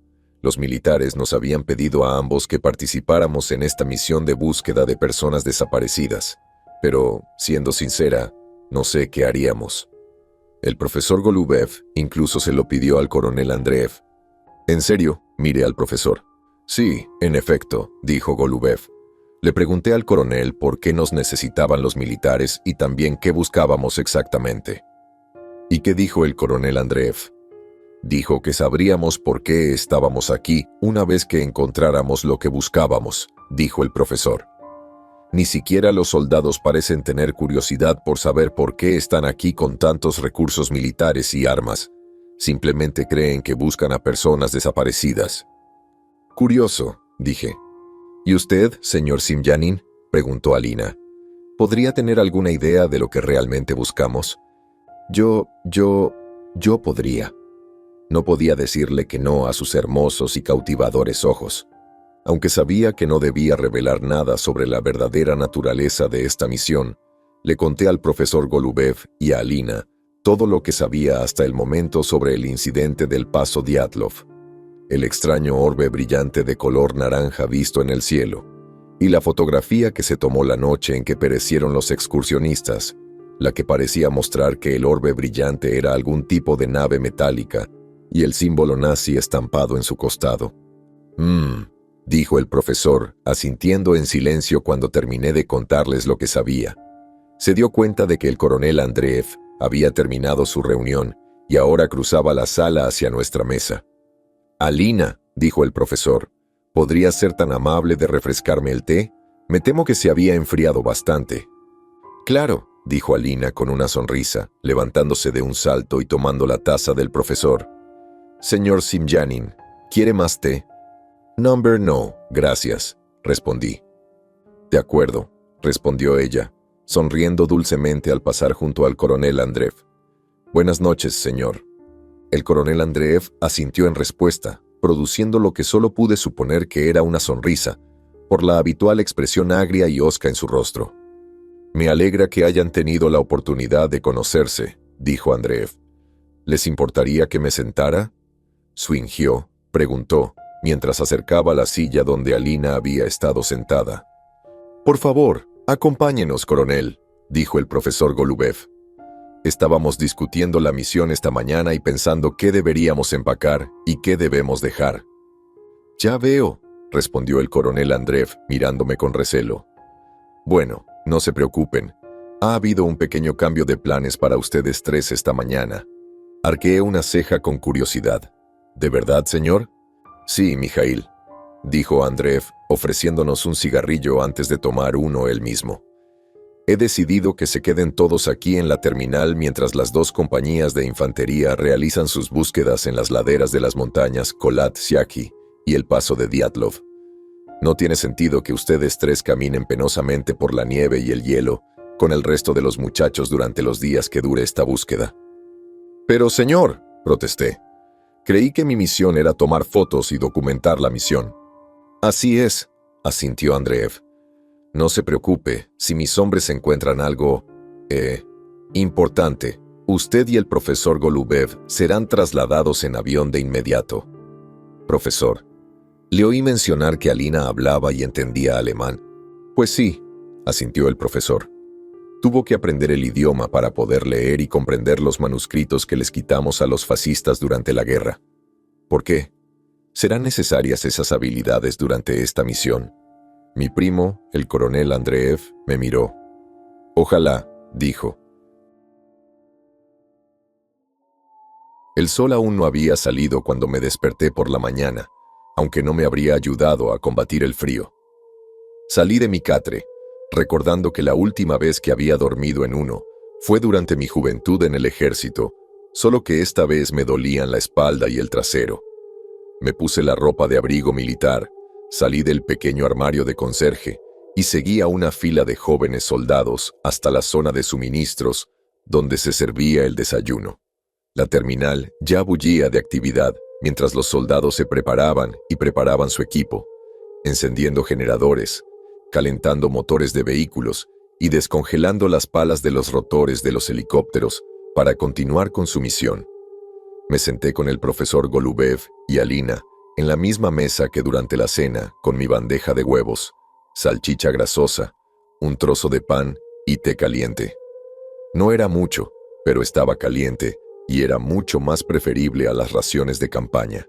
Los militares nos habían pedido a ambos que participáramos en esta misión de búsqueda de personas desaparecidas, pero, siendo sincera, no sé qué haríamos. El profesor Golubev incluso se lo pidió al coronel Andreev. «¿En serio?», miré al profesor. «Sí, en efecto», dijo Golubev. Le pregunté al coronel por qué nos necesitaban los militares y también qué buscábamos exactamente. «¿Y qué dijo el coronel Andreev?». «Dijo que sabríamos por qué estábamos aquí una vez que encontráramos lo que buscábamos», dijo el profesor. «Ni siquiera los soldados parecen tener curiosidad por saber por qué están aquí con tantos recursos militares y armas. Simplemente creen que buscan a personas desaparecidas». «Curioso», dije. «¿Y usted, señor Semyanin?», preguntó Alina. «¿Podría tener alguna idea de lo que realmente buscamos?». Yo podría. No podía decirle que no a sus hermosos y cautivadores ojos. Aunque sabía que no debía revelar nada sobre la verdadera naturaleza de esta misión, le conté al profesor Golubev y a Alina todo lo que sabía hasta el momento sobre el incidente del paso Dyatlov, el extraño orbe brillante de color naranja visto en el cielo, y la fotografía que se tomó la noche en que perecieron los excursionistas, la que parecía mostrar que el orbe brillante era algún tipo de nave metálica y el símbolo nazi estampado en su costado. Dijo el profesor, asintiendo en silencio cuando terminé de contarles lo que sabía. Se dio cuenta de que el coronel Andreev había terminado su reunión y ahora cruzaba la sala hacia nuestra mesa. «Alina», dijo el profesor, «¿podrías ser tan amable de refrescarme el té? Me temo que se había enfriado bastante». «Claro», dijo Alina con una sonrisa, levantándose de un salto y tomando la taza del profesor. «Señor Semyanin, ¿quiere más té?» No, gracias», respondí. «De acuerdo», respondió ella, sonriendo dulcemente al pasar junto al coronel Andreev. «Buenas noches, señor». El coronel Andreev asintió en respuesta, produciendo lo que solo pude suponer que era una sonrisa, por la habitual expresión agria y hosca en su rostro. «Me alegra que hayan tenido la oportunidad de conocerse», dijo Andreev. «¿Les importaría que me sentara?» Swingió, preguntó, mientras acercaba la silla donde Alina había estado sentada. «Por favor, acompáñenos, coronel», dijo el profesor Golubev. «Estábamos discutiendo la misión esta mañana y pensando qué deberíamos empacar y qué debemos dejar». «Ya veo», respondió el coronel Andreev, mirándome con recelo. «Bueno, no se preocupen. Ha habido un pequeño cambio de planes para ustedes tres esta mañana». Arqueé una ceja con curiosidad. «¿De verdad, señor?» «Sí, Mijail», dijo Andreev, ofreciéndonos un cigarrillo antes de tomar uno él mismo. «He decidido que se queden todos aquí en la terminal mientras las dos compañías de infantería realizan sus búsquedas en las laderas de las montañas Kholat-Syakhi y el paso de Dyatlov. No tiene sentido que ustedes tres caminen penosamente por la nieve y el hielo con el resto de los muchachos durante los días que dure esta búsqueda». «Pero, señor», protesté, «creí que mi misión era tomar fotos y documentar la misión». «Así es», asintió Andreev. «No se preocupe, si mis hombres encuentran algo, importante, usted y el profesor Golubev serán trasladados en avión de inmediato». «Profesor, le oí mencionar que Alina hablaba y entendía alemán». «Pues sí», asintió el profesor. «Tuvo que aprender el idioma para poder leer y comprender los manuscritos que les quitamos a los fascistas durante la guerra». «¿Por qué? ¿Serán necesarias esas habilidades durante esta misión?» Mi primo, el coronel Andreev, me miró. «Ojalá», dijo. El sol aún no había salido cuando me desperté por la mañana, aunque no me habría ayudado a combatir el frío. Salí de mi catre, recordando que la última vez que había dormido en uno fue durante mi juventud en el ejército, solo que esta vez me dolían la espalda y el trasero. Me puse la ropa de abrigo militar, salí del pequeño armario de conserje y seguí a una fila de jóvenes soldados hasta la zona de suministros, donde se servía el desayuno. La terminal ya bullía de actividad mientras los soldados se preparaban su equipo, encendiendo generadores, calentando motores de vehículos y descongelando las palas de los rotores de los helicópteros para continuar con su misión. Me senté con el profesor Golubev y Alina en la misma mesa que durante la cena, con mi bandeja de huevos, salchicha grasosa, un trozo de pan y té caliente. No era mucho, pero estaba caliente y era mucho más preferible a las raciones de campaña.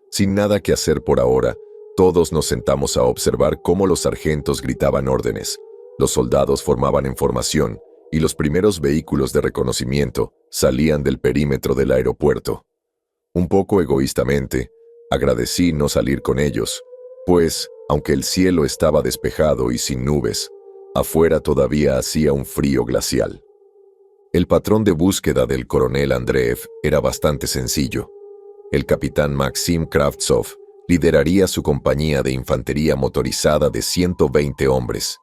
Sin nada que hacer por ahora, todos nos sentamos a observar cómo los sargentos gritaban órdenes, los soldados formaban en formación y los primeros vehículos de reconocimiento salían del perímetro del aeropuerto. Un poco egoístamente, agradecí no salir con ellos, pues, aunque el cielo estaba despejado y sin nubes, afuera todavía hacía un frío glacial. El patrón de búsqueda del coronel Andreev era bastante sencillo. El capitán Maxim Kravtsov lideraría su compañía de infantería motorizada de 120 hombres,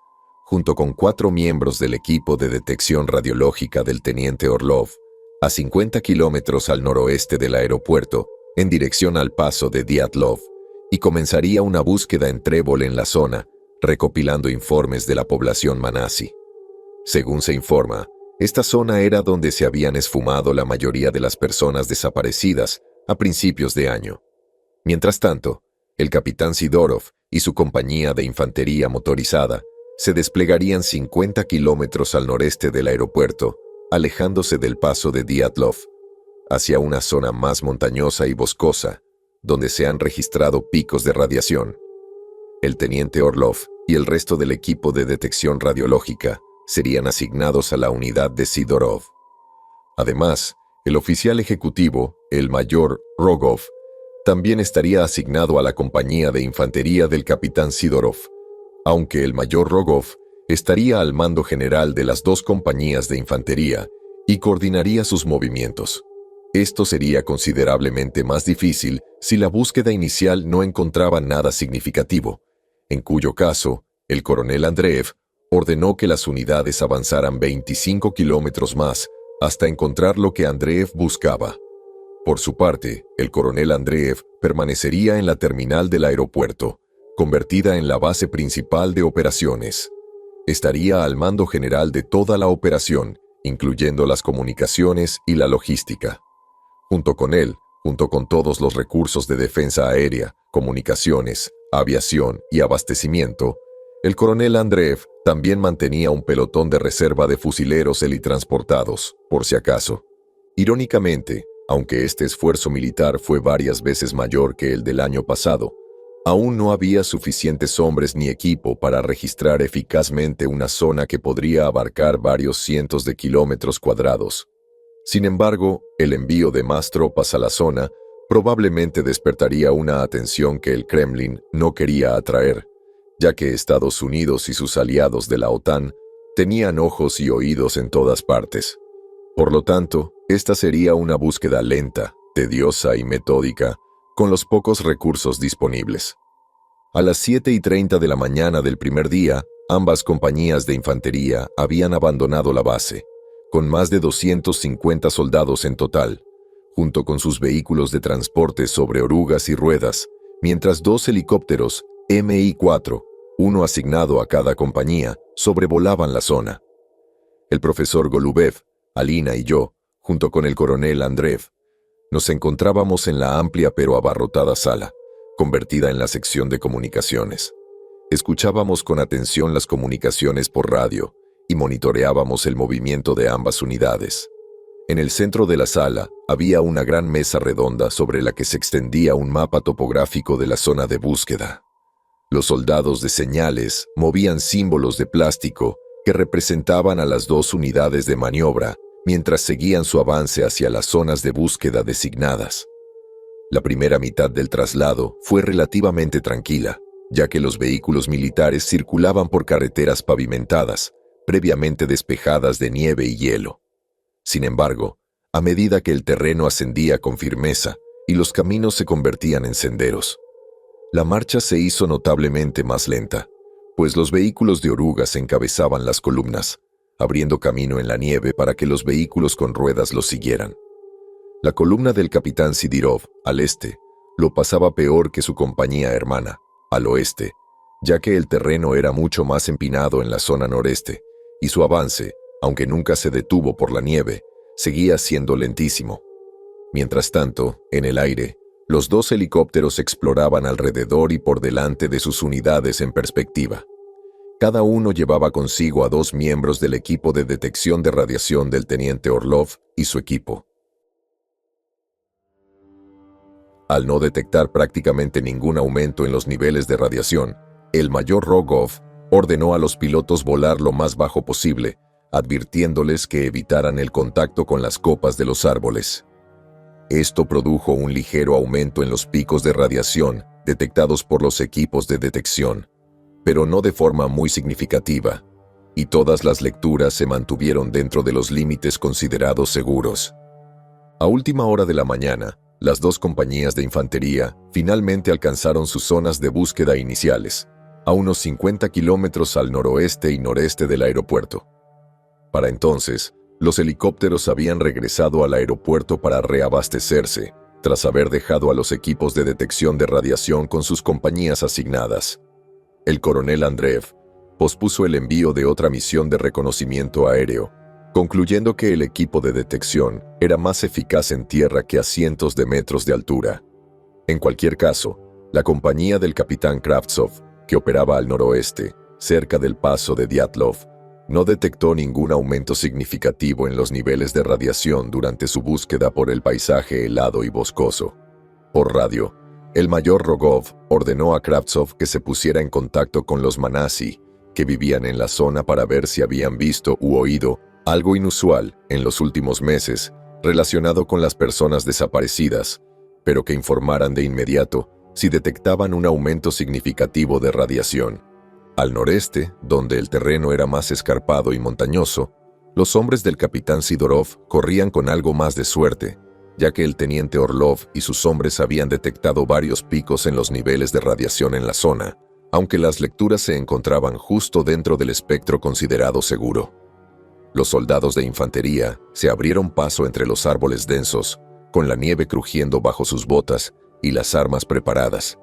junto con 4 miembros del equipo de detección radiológica del teniente Orlov, a 50 kilómetros al noroeste del aeropuerto, en dirección al paso de Dyatlov, y comenzaría una búsqueda en trébol en la zona, recopilando informes de la población manasi. Según se informa, esta zona era donde se habían esfumado la mayoría de las personas desaparecidas a principios de año. Mientras tanto, el capitán Sidorov y su compañía de infantería motorizada se desplegarían 50 kilómetros al noreste del aeropuerto, alejándose del paso de Dyatlov, hacia una zona más montañosa y boscosa, donde se han registrado picos de radiación. El teniente Orlov y el resto del equipo de detección radiológica serían asignados a la unidad de Sidorov. Además, el oficial ejecutivo, el mayor Rogov, también estaría asignado a la compañía de infantería del capitán Sidorov, aunque el mayor Rogov estaría al mando general de las dos compañías de infantería y coordinaría sus movimientos. Esto sería considerablemente más difícil si la búsqueda inicial no encontraba nada significativo, en cuyo caso, el coronel Andreev ordenó que las unidades avanzaran 25 kilómetros más hasta encontrar lo que Andreev buscaba. Por su parte, el coronel Andreev permanecería en la terminal del aeropuerto, convertida en la base principal de operaciones. Estaría al mando general de toda la operación, incluyendo las comunicaciones y la logística. Junto con él, junto con todos los recursos de defensa aérea, comunicaciones, aviación y abastecimiento, el coronel Andreev también mantenía un pelotón de reserva de fusileros helitransportados, por si acaso. Irónicamente, aunque este esfuerzo militar fue varias veces mayor que el del año pasado, aún no había suficientes hombres ni equipo para registrar eficazmente una zona que podría abarcar varios cientos de kilómetros cuadrados. Sin embargo, el envío de más tropas a la zona probablemente despertaría una atención que el Kremlin no quería atraer, ya que Estados Unidos y sus aliados de la OTAN tenían ojos y oídos en todas partes. Por lo tanto, esta sería una búsqueda lenta, tediosa y metódica, con los pocos recursos disponibles. A las 7:30 de la mañana del primer día, ambas compañías de infantería habían abandonado la base, con más de 250 soldados en total, junto con sus vehículos de transporte sobre orugas y ruedas, mientras 2 helicópteros Mi-4, uno asignado a cada compañía, sobrevolaban la zona. El profesor Golubev, Alina y yo, junto con el coronel Andreev, nos encontrábamos en la amplia pero abarrotada sala, convertida en la sección de comunicaciones. Escuchábamos con atención las comunicaciones por radio y monitoreábamos el movimiento de ambas unidades. En el centro de la sala había una gran mesa redonda sobre la que se extendía un mapa topográfico de la zona de búsqueda. Los soldados de señales movían símbolos de plástico que representaban a las dos unidades de maniobra mientras seguían su avance hacia las zonas de búsqueda designadas. La primera mitad del traslado fue relativamente tranquila, ya que los vehículos militares circulaban por carreteras pavimentadas, previamente despejadas de nieve y hielo. Sin embargo, a medida que el terreno ascendía con firmeza y los caminos se convertían en senderos, la marcha se hizo notablemente más lenta, pues los vehículos de orugas encabezaban las columnas, abriendo camino en la nieve para que los vehículos con ruedas los siguieran. La columna del capitán Sidorov, al este, lo pasaba peor que su compañía hermana, al oeste, ya que el terreno era mucho más empinado en la zona noreste, y su avance, aunque nunca se detuvo por la nieve, seguía siendo lentísimo. Mientras tanto, en el aire, los 2 helicópteros exploraban alrededor y por delante de sus unidades en perspectiva. Cada uno llevaba consigo a 2 miembros del equipo de detección de radiación del teniente Orlov y su equipo. Al no detectar prácticamente ningún aumento en los niveles de radiación, el mayor Rogov ordenó a los pilotos volar lo más bajo posible, advirtiéndoles que evitaran el contacto con las copas de los árboles. Esto produjo un ligero aumento en los picos de radiación detectados por los equipos de detección, pero no de forma muy significativa, y todas las lecturas se mantuvieron dentro de los límites considerados seguros. A última hora de la mañana, las 2 compañías de infantería finalmente alcanzaron sus zonas de búsqueda iniciales, a unos 50 kilómetros al noroeste y noreste del aeropuerto. Para entonces, los helicópteros habían regresado al aeropuerto para reabastecerse, tras haber dejado a los equipos de detección de radiación con sus compañías asignadas. El coronel Andreev pospuso el envío de otra misión de reconocimiento aéreo, concluyendo que el equipo de detección era más eficaz en tierra que a cientos de metros de altura. En cualquier caso, la compañía del capitán Kravtsov, que operaba al noroeste, cerca del paso de Dyatlov, no detectó ningún aumento significativo en los niveles de radiación durante su búsqueda por el paisaje helado y boscoso. Por radio, el mayor Rogov ordenó a Kravtsov que se pusiera en contacto con los Manasi, que vivían en la zona, para ver si habían visto u oído algo inusual en los últimos meses relacionado con las personas desaparecidas, pero que informaran de inmediato si detectaban un aumento significativo de radiación. Al noreste, donde el terreno era más escarpado y montañoso, los hombres del capitán Sidorov corrían con algo más de suerte, ya que el teniente Orlov y sus hombres habían detectado varios picos en los niveles de radiación en la zona, aunque las lecturas se encontraban justo dentro del espectro considerado seguro. Los soldados de infantería se abrieron paso entre los árboles densos, con la nieve crujiendo bajo sus botas y las armas preparadas,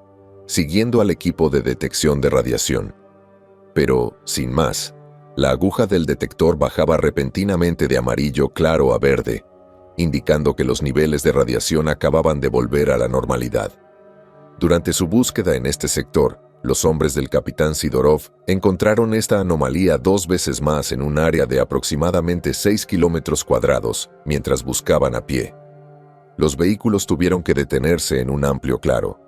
siguiendo al equipo de detección de radiación. Pero, sin más, la aguja del detector bajaba repentinamente de amarillo claro a verde, indicando que los niveles de radiación acababan de volver a la normalidad. Durante su búsqueda en este sector, los hombres del capitán Sidorov encontraron esta anomalía 2 veces más en un área de aproximadamente 6 kilómetros cuadrados mientras buscaban a pie. Los vehículos tuvieron que detenerse en un amplio claro,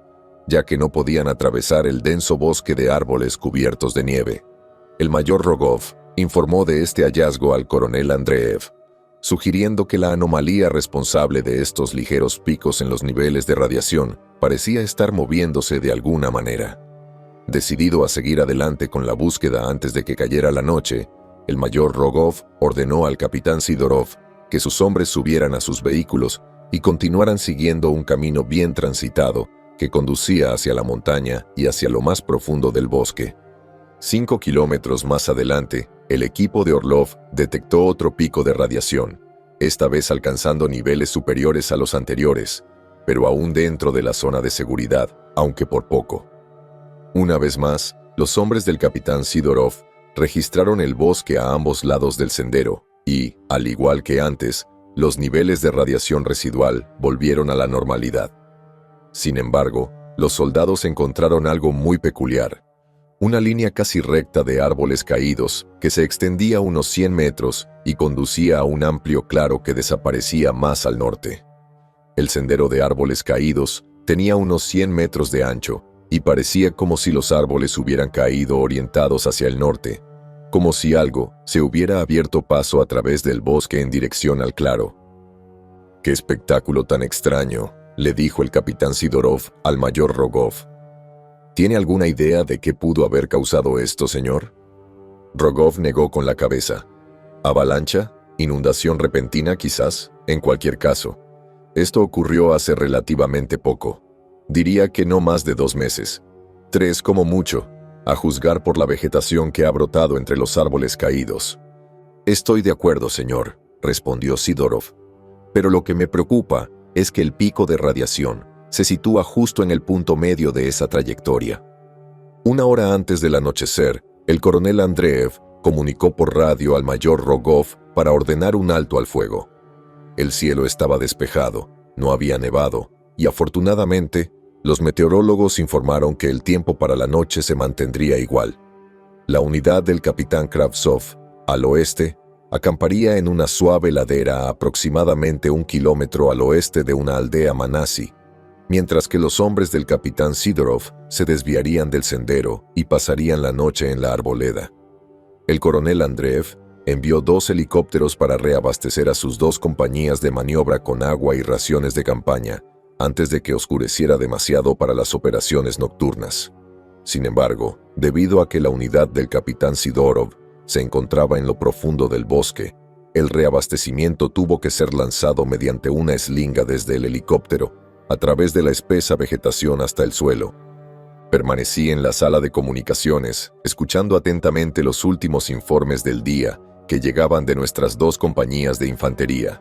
ya que no podían atravesar el denso bosque de árboles cubiertos de nieve. El mayor Rogov informó de este hallazgo al coronel Andreev, sugiriendo que la anomalía responsable de estos ligeros picos en los niveles de radiación parecía estar moviéndose de alguna manera. Decidido a seguir adelante con la búsqueda antes de que cayera la noche, el mayor Rogov ordenó al capitán Sidorov que sus hombres subieran a sus vehículos y continuaran siguiendo un camino bien transitado que conducía hacia la montaña y hacia lo más profundo del bosque. 5 kilómetros más adelante, el equipo de Orlov detectó otro pico de radiación, esta vez alcanzando niveles superiores a los anteriores, pero aún dentro de la zona de seguridad, aunque por poco. Una vez más, los hombres del capitán Sidorov registraron el bosque a ambos lados del sendero y, al igual que antes, los niveles de radiación residual volvieron a la normalidad. Sin embargo, los soldados encontraron algo muy peculiar: una línea casi recta de árboles caídos que se extendía unos 100 metros y conducía a un amplio claro que desaparecía más al norte. El sendero de árboles caídos tenía unos 100 metros de ancho y parecía como si los árboles hubieran caído orientados hacia el norte, como si algo se hubiera abierto paso a través del bosque en dirección al claro. «¡Qué espectáculo tan extraño!», le dijo el capitán Sidorov al mayor Rogov. «¿Tiene alguna idea de qué pudo haber causado esto, señor?». Rogov negó con la cabeza. «¿Avalancha? ¿Inundación repentina, quizás? En cualquier caso, esto ocurrió hace relativamente poco. Diría que no más de 2 meses. 3 como mucho, a juzgar por la vegetación que ha brotado entre los árboles caídos». «Estoy de acuerdo, señor», respondió Sidorov. «Pero lo que me preocupa es que el pico de radiación se sitúa justo en el punto medio de esa trayectoria». 1 hora antes del anochecer, el coronel Andreev comunicó por radio al mayor Rogov para ordenar un alto al fuego. El cielo estaba despejado, no había nevado, y afortunadamente, los meteorólogos informaron que el tiempo para la noche se mantendría igual. La unidad del capitán Kravtsov, al oeste, acamparía en una suave ladera a aproximadamente 1 kilómetro al oeste de una aldea Manasi, mientras que los hombres del capitán Sidorov se desviarían del sendero y pasarían la noche en la arboleda. El coronel Andreev envió 2 helicópteros para reabastecer a sus 2 compañías de maniobra con agua y raciones de campaña, antes de que oscureciera demasiado para las operaciones nocturnas. Sin embargo, debido a que la unidad del capitán Sidorov se encontraba en lo profundo del bosque, el reabastecimiento tuvo que ser lanzado mediante una eslinga desde el helicóptero, a través de la espesa vegetación hasta el suelo. Permanecí en la sala de comunicaciones, escuchando atentamente los últimos informes del día que llegaban de nuestras 2 compañías de infantería.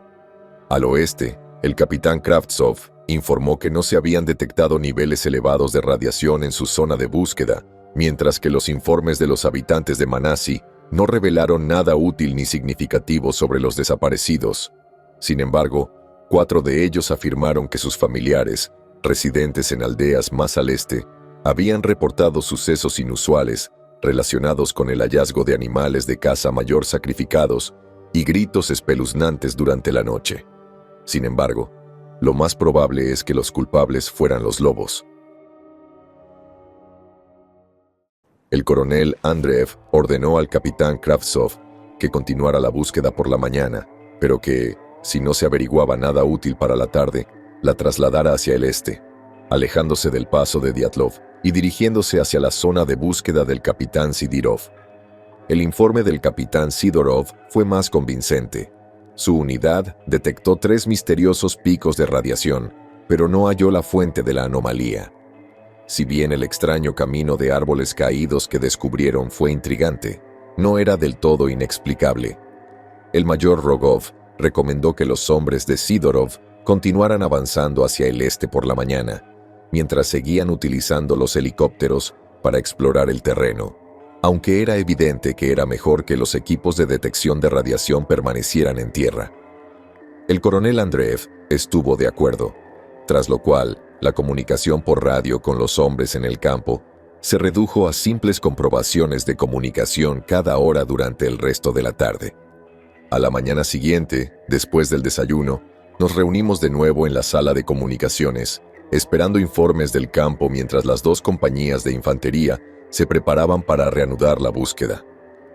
Al oeste, el capitán Kravtsov informó que no se habían detectado niveles elevados de radiación en su zona de búsqueda, mientras que los informes de los habitantes de Manasi no revelaron nada útil ni significativo sobre los desaparecidos. Sin embargo, 4 de ellos afirmaron que sus familiares, residentes en aldeas más al este, habían reportado sucesos inusuales relacionados con el hallazgo de animales de caza mayor sacrificados y gritos espeluznantes durante la noche. Sin embargo, lo más probable es que los culpables fueran los lobos. El coronel Andreev ordenó al capitán Kravtsov que continuara la búsqueda por la mañana, pero que, si no se averiguaba nada útil para la tarde, la trasladara hacia el este, alejándose del paso de Dyatlov y dirigiéndose hacia la zona de búsqueda del capitán Sidorov. El informe del capitán Sidorov fue más convincente. Su unidad detectó 3 misteriosos picos de radiación, pero no halló la fuente de la anomalía. Si bien el extraño camino de árboles caídos que descubrieron fue intrigante, no era del todo inexplicable. El mayor Rogov recomendó que los hombres de Sidorov continuaran avanzando hacia el este por la mañana, mientras seguían utilizando los helicópteros para explorar el terreno, aunque era evidente que era mejor que los equipos de detección de radiación permanecieran en tierra. El coronel Andreev estuvo de acuerdo, tras lo cual la comunicación por radio con los hombres en el campo se redujo a simples comprobaciones de comunicación cada hora durante el resto de la tarde. A la mañana siguiente, después del desayuno, nos reunimos de nuevo en la sala de comunicaciones, esperando informes del campo mientras las 2 compañías de infantería se preparaban para reanudar la búsqueda.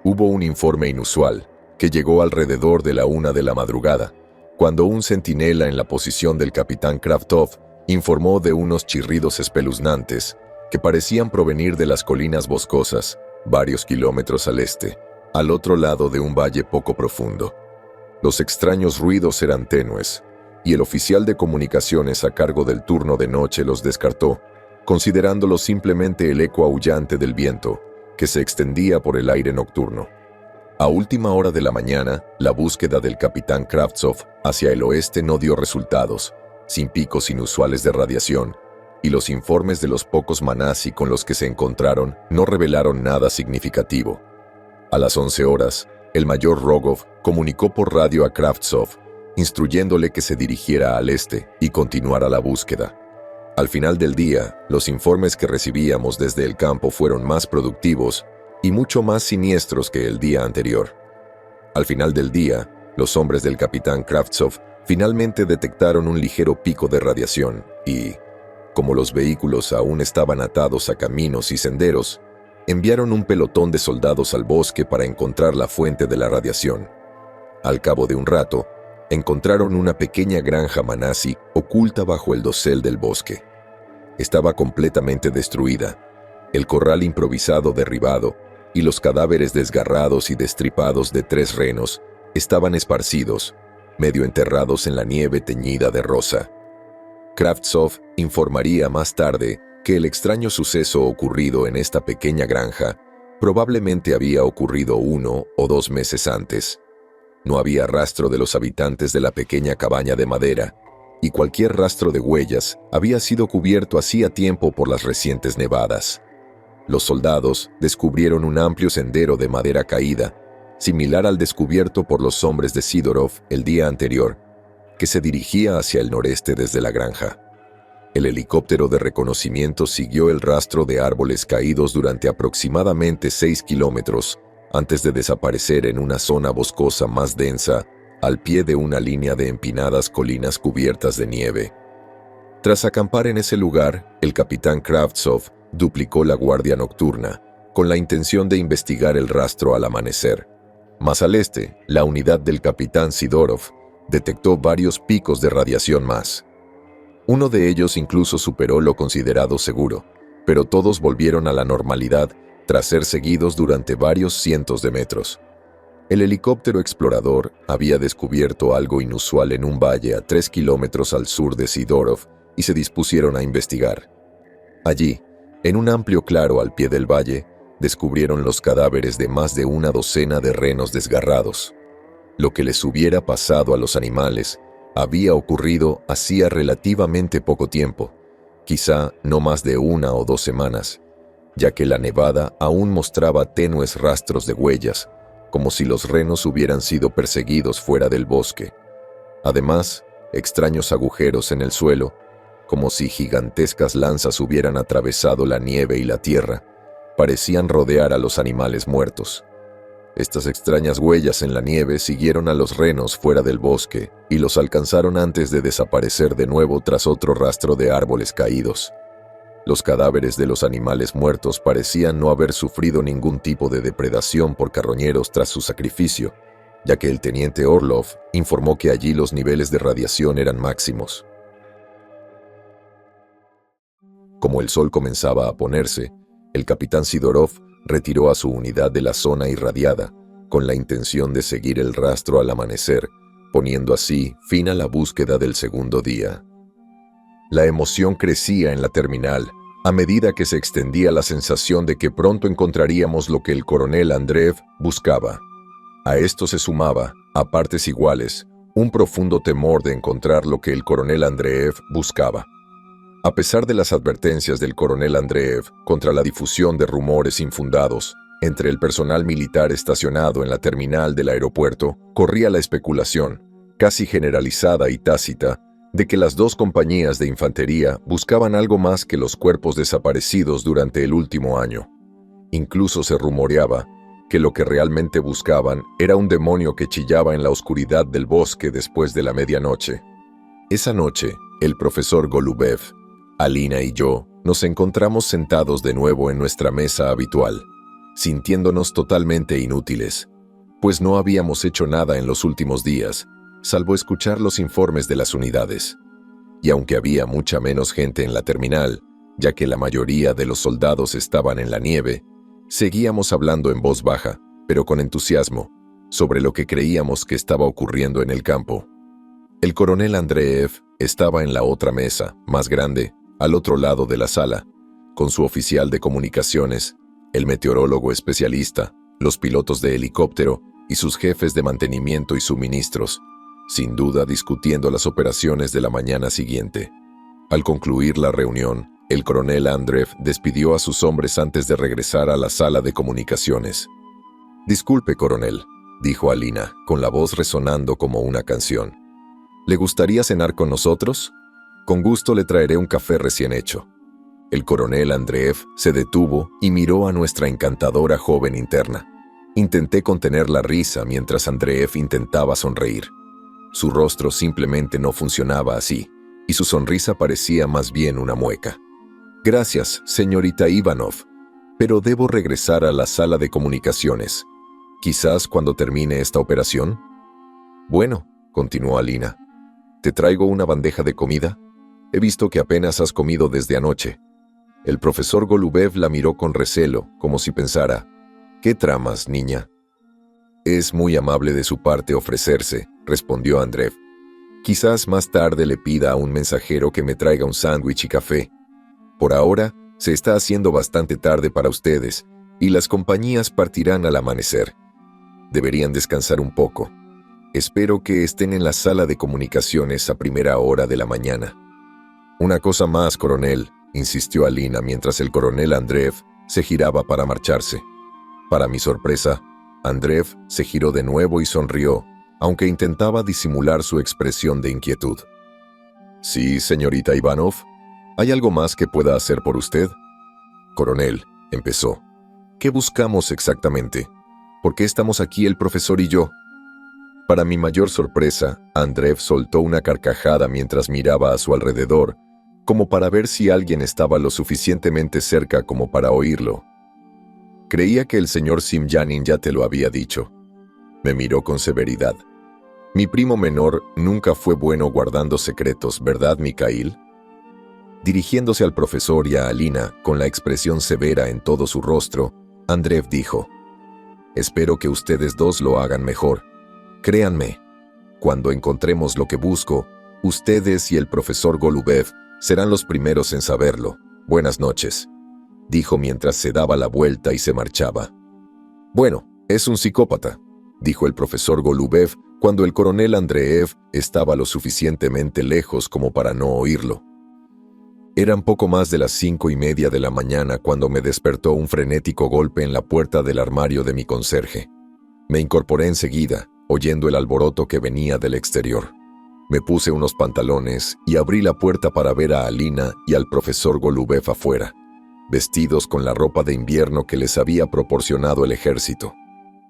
Hubo un informe inusual, que llegó alrededor de la 1 de la madrugada, cuando un centinela en la posición del capitán Kravtsov informó de unos chirridos espeluznantes que parecían provenir de las colinas boscosas, varios kilómetros al este, al otro lado de un valle poco profundo. Los extraños ruidos eran tenues, y el oficial de comunicaciones a cargo del turno de noche los descartó, considerándolo simplemente el eco aullante del viento que se extendía por el aire nocturno. A última hora de la mañana, la búsqueda del capitán Kravtsov hacia el oeste no dio resultados, sin picos inusuales de radiación, y los informes de los pocos Manasi con los que se encontraron no revelaron nada significativo. A las 11 horas, el mayor Rogov comunicó por radio a Kravtsov, instruyéndole que se dirigiera al este y continuara la búsqueda. Al final del día, los informes que recibíamos desde el campo fueron más productivos y mucho más siniestros que el día anterior. Al final del día, los hombres del capitán Kravtsov finalmente detectaron un ligero pico de radiación y, como los vehículos aún estaban atados a caminos y senderos, enviaron un pelotón de soldados al bosque para encontrar la fuente de la radiación. Al cabo de un rato, encontraron una pequeña granja Manasi oculta bajo el dosel del bosque. Estaba completamente destruida, el corral improvisado derribado y los cadáveres desgarrados y destripados de 3 renos estaban esparcidos, medio enterrados en la nieve teñida de rosa. Kravtsov informaría más tarde que el extraño suceso ocurrido en esta pequeña granja probablemente había ocurrido 1 o 2 meses antes. No había rastro de los habitantes de la pequeña cabaña de madera, y cualquier rastro de huellas había sido cubierto hacía tiempo por las recientes nevadas. Los soldados descubrieron un amplio sendero de madera caída, similar al descubierto por los hombres de Sidorov el día anterior, que se dirigía hacia el noreste desde la granja. El helicóptero de reconocimiento siguió el rastro de árboles caídos durante aproximadamente 6 kilómetros, antes de desaparecer en una zona boscosa más densa, al pie de una línea de empinadas colinas cubiertas de nieve. Tras acampar en ese lugar, el capitán Kravtsov duplicó la guardia nocturna, con la intención de investigar el rastro al amanecer. Más al este, la unidad del capitán Sidorov detectó varios picos de radiación más. Uno de ellos incluso superó lo considerado seguro, pero todos volvieron a la normalidad tras ser seguidos durante varios cientos de metros. El helicóptero explorador había descubierto algo inusual en un valle a 3 kilómetros al sur de Sidorov y se dispusieron a investigar. Allí, en un amplio claro al pie del valle, descubrieron los cadáveres de más de una docena de renos desgarrados. Lo que les hubiera pasado a los animales había ocurrido hacía relativamente poco tiempo, quizá no más de 1 o 2 semanas, ya que la nevada aún mostraba tenues rastros de huellas, como si los renos hubieran sido perseguidos fuera del bosque. Además, extraños agujeros en el suelo, como si gigantescas lanzas hubieran atravesado la nieve y la tierra, parecían rodear a los animales muertos. Estas extrañas huellas en la nieve siguieron a los renos fuera del bosque y los alcanzaron antes de desaparecer de nuevo tras otro rastro de árboles caídos. Los cadáveres de los animales muertos parecían no haber sufrido ningún tipo de depredación por carroñeros tras su sacrificio, ya que el teniente Orlov informó que allí los niveles de radiación eran máximos. Como el sol comenzaba a ponerse, el capitán Sidorov retiró a su unidad de la zona irradiada, con la intención de seguir el rastro al amanecer, poniendo así fin a la búsqueda del segundo día. La emoción crecía en la terminal, a medida que se extendía la sensación de que pronto encontraríamos lo que el coronel Andreev buscaba. A esto se sumaba, a partes iguales, un profundo temor de encontrar lo que el coronel Andreev buscaba. A pesar de las advertencias del coronel Andreev contra la difusión de rumores infundados, entre el personal militar estacionado en la terminal del aeropuerto, corría la especulación, casi generalizada y tácita, de que las dos compañías de infantería buscaban algo más que los cuerpos desaparecidos durante el último año. Incluso se rumoreaba que lo que realmente buscaban era un demonio que chillaba en la oscuridad del bosque después de la medianoche. Esa noche, el profesor Golubev, Alina y yo nos encontramos sentados de nuevo en nuestra mesa habitual, sintiéndonos totalmente inútiles, pues no habíamos hecho nada en los últimos días, salvo escuchar los informes de las unidades. Y aunque había mucha menos gente en la terminal, ya que la mayoría de los soldados estaban en la nieve, seguíamos hablando en voz baja, pero con entusiasmo, sobre lo que creíamos que estaba ocurriendo en el campo. El coronel Andreev estaba en la otra mesa, más grande, al otro lado de la sala, con su oficial de comunicaciones, el meteorólogo especialista, los pilotos de helicóptero y sus jefes de mantenimiento y suministros, sin duda discutiendo las operaciones de la mañana siguiente. Al concluir la reunión, el coronel Andreev despidió a sus hombres antes de regresar a la sala de comunicaciones. «Disculpe, coronel», dijo Alina, con la voz resonando como una canción. «¿Le gustaría cenar con nosotros? Con gusto le traeré un café recién hecho». El coronel Andreev se detuvo y miró a nuestra encantadora joven interna. Intenté contener la risa mientras Andreev intentaba sonreír. Su rostro simplemente no funcionaba así, y su sonrisa parecía más bien una mueca. «Gracias, señorita Ivanov, pero debo regresar a la sala de comunicaciones. Quizás cuando termine esta operación». «Bueno», continuó Alina, «¿te traigo una bandeja de comida? He visto que apenas has comido desde anoche». El profesor Golubev la miró con recelo, como si pensara, «¿Qué tramas, niña?» «Es muy amable de su parte ofrecerse», respondió Andreev. «Quizás más tarde le pida a un mensajero que me traiga un sándwich y café. Por ahora, se está haciendo bastante tarde para ustedes, y las compañías partirán al amanecer. Deberían descansar un poco. Espero que estén en la sala de comunicaciones a primera hora de la mañana». «Una cosa más, coronel», insistió Alina mientras el coronel Andreev se giraba para marcharse. Para mi sorpresa, Andreev se giró de nuevo y sonrió, aunque intentaba disimular su expresión de inquietud. «Sí, señorita Ivanov. ¿Hay algo más que pueda hacer por usted?» «Coronel», empezó, «¿qué buscamos exactamente? ¿Por qué estamos aquí el profesor y yo?» Para mi mayor sorpresa, Andreev soltó una carcajada mientras miraba a su alrededor, como para ver si alguien estaba lo suficientemente cerca como para oírlo. «Creía que el señor Semyanin ya te lo había dicho». Me miró con severidad. «Mi primo menor nunca fue bueno guardando secretos, ¿verdad, Mikhail?» Dirigiéndose al profesor y a Alina, con la expresión severa en todo su rostro, Andreev dijo, «Espero que ustedes dos lo hagan mejor. Créanme, cuando encontremos lo que busco, ustedes y el profesor Golubev serán los primeros en saberlo. Buenas noches», dijo mientras se daba la vuelta y se marchaba. «Bueno, es un psicópata», dijo el profesor Golubev cuando el coronel Andreev estaba lo suficientemente lejos como para no oírlo. Eran poco más de las 5:30 de la mañana cuando me despertó un frenético golpe en la puerta del armario de mi conserje. Me incorporé enseguida, oyendo el alboroto que venía del exterior. Me puse unos pantalones y abrí la puerta para ver a Alina y al profesor Golubev afuera. vestidos con la ropa de invierno que les había proporcionado el ejército.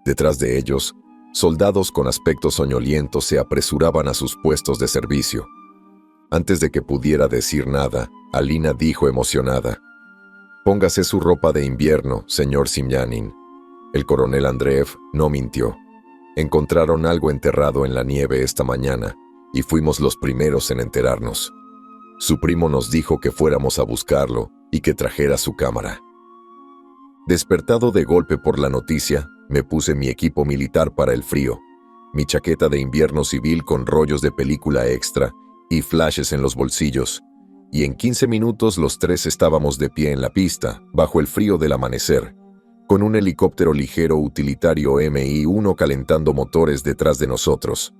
Detrás de ellos, soldados con aspecto soñoliento se apresuraban a sus puestos de servicio. Antes de que pudiera decir nada, Alina dijo emocionada: «Póngase su ropa de invierno, señor Semyanin». El coronel Andreev no mintió. Encontraron algo enterrado en la nieve esta mañana y fuimos los primeros en enterarnos. Su primo nos dijo que fuéramos a buscarlo y que trajera su cámara. Despertado de golpe por la noticia, me puse mi equipo militar para el frío, mi chaqueta de invierno civil con rollos de película extra y flashes en los bolsillos, y en 15 minutos los tres estábamos de pie en la pista, bajo el frío del amanecer, con un helicóptero ligero utilitario Mi-1 calentando motores detrás de nosotros.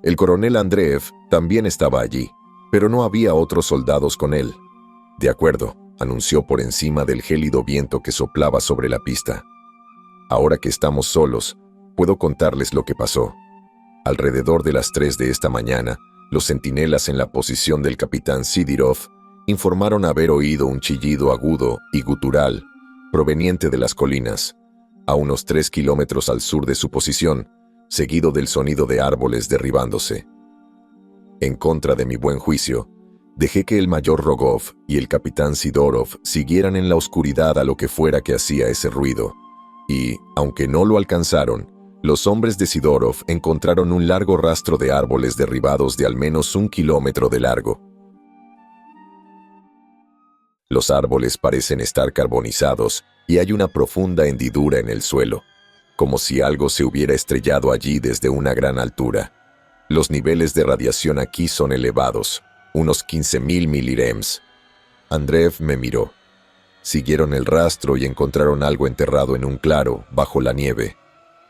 El coronel Andreev también estaba allí, pero no había otros soldados con él. «De acuerdo», anunció por encima del gélido viento que soplaba sobre la pista. «Ahora que estamos solos, puedo contarles lo que pasó. Alrededor de las 3 de esta mañana, los centinelas en la posición del capitán Sidorov informaron haber oído un chillido agudo y gutural proveniente de las colinas, a unos 3 kilómetros al sur de su posición, seguido del sonido de árboles derribándose. En contra de mi buen juicio, dejé que el mayor Rogov y el capitán Sidorov siguieran en la oscuridad a lo que fuera que hacía ese ruido, y, aunque no lo alcanzaron, los hombres de Sidorov encontraron un largo rastro de árboles derribados de al menos 1 kilómetro de largo. Los árboles parecen estar carbonizados y hay una profunda hendidura en el suelo, como si algo se hubiera estrellado allí desde una gran altura. Los niveles de radiación aquí son elevados, unos 15.000 milirems. Andreev me miró. Siguieron el rastro y encontraron algo enterrado en un claro, bajo la nieve.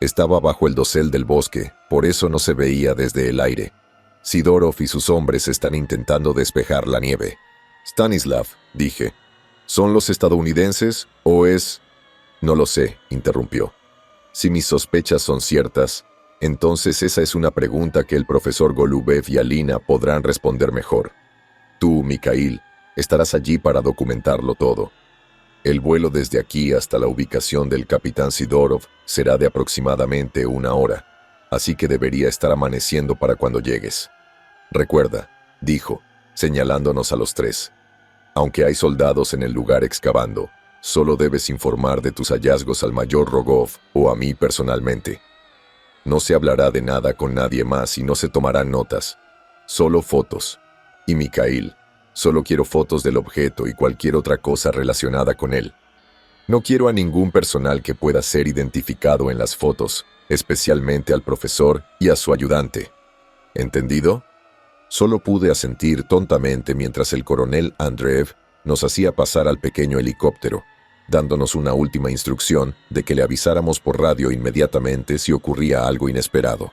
Estaba bajo el dosel del bosque, por eso no se veía desde el aire. Sidorov y sus hombres están intentando despejar la nieve. «Stanislav», dije, «¿son los estadounidenses o es...?» «No lo sé», interrumpió. «Si mis sospechas son ciertas, entonces esa es una pregunta que el profesor Golubev y Alina podrán responder mejor. Tú, Mikhail, estarás allí para documentarlo todo. El vuelo desde aquí hasta la ubicación del capitán Sidorov será de aproximadamente 1 hora, así que debería estar amaneciendo para cuando llegues. Recuerda», dijo, señalándonos a los 3, «aunque hay soldados en el lugar excavando, solo debes informar de tus hallazgos al mayor Rogov o a mí personalmente. No se hablará de nada con nadie más y no se tomarán notas, solo fotos. Y Mikhail, solo quiero fotos del objeto y cualquier otra cosa relacionada con él. No quiero a ningún personal que pueda ser identificado en las fotos, especialmente al profesor y a su ayudante. ¿Entendido?» Solo pude asentir tontamente mientras el coronel Andreev nos hacía pasar al pequeño helicóptero, dándonos una última instrucción de que le avisáramos por radio inmediatamente si ocurría algo inesperado.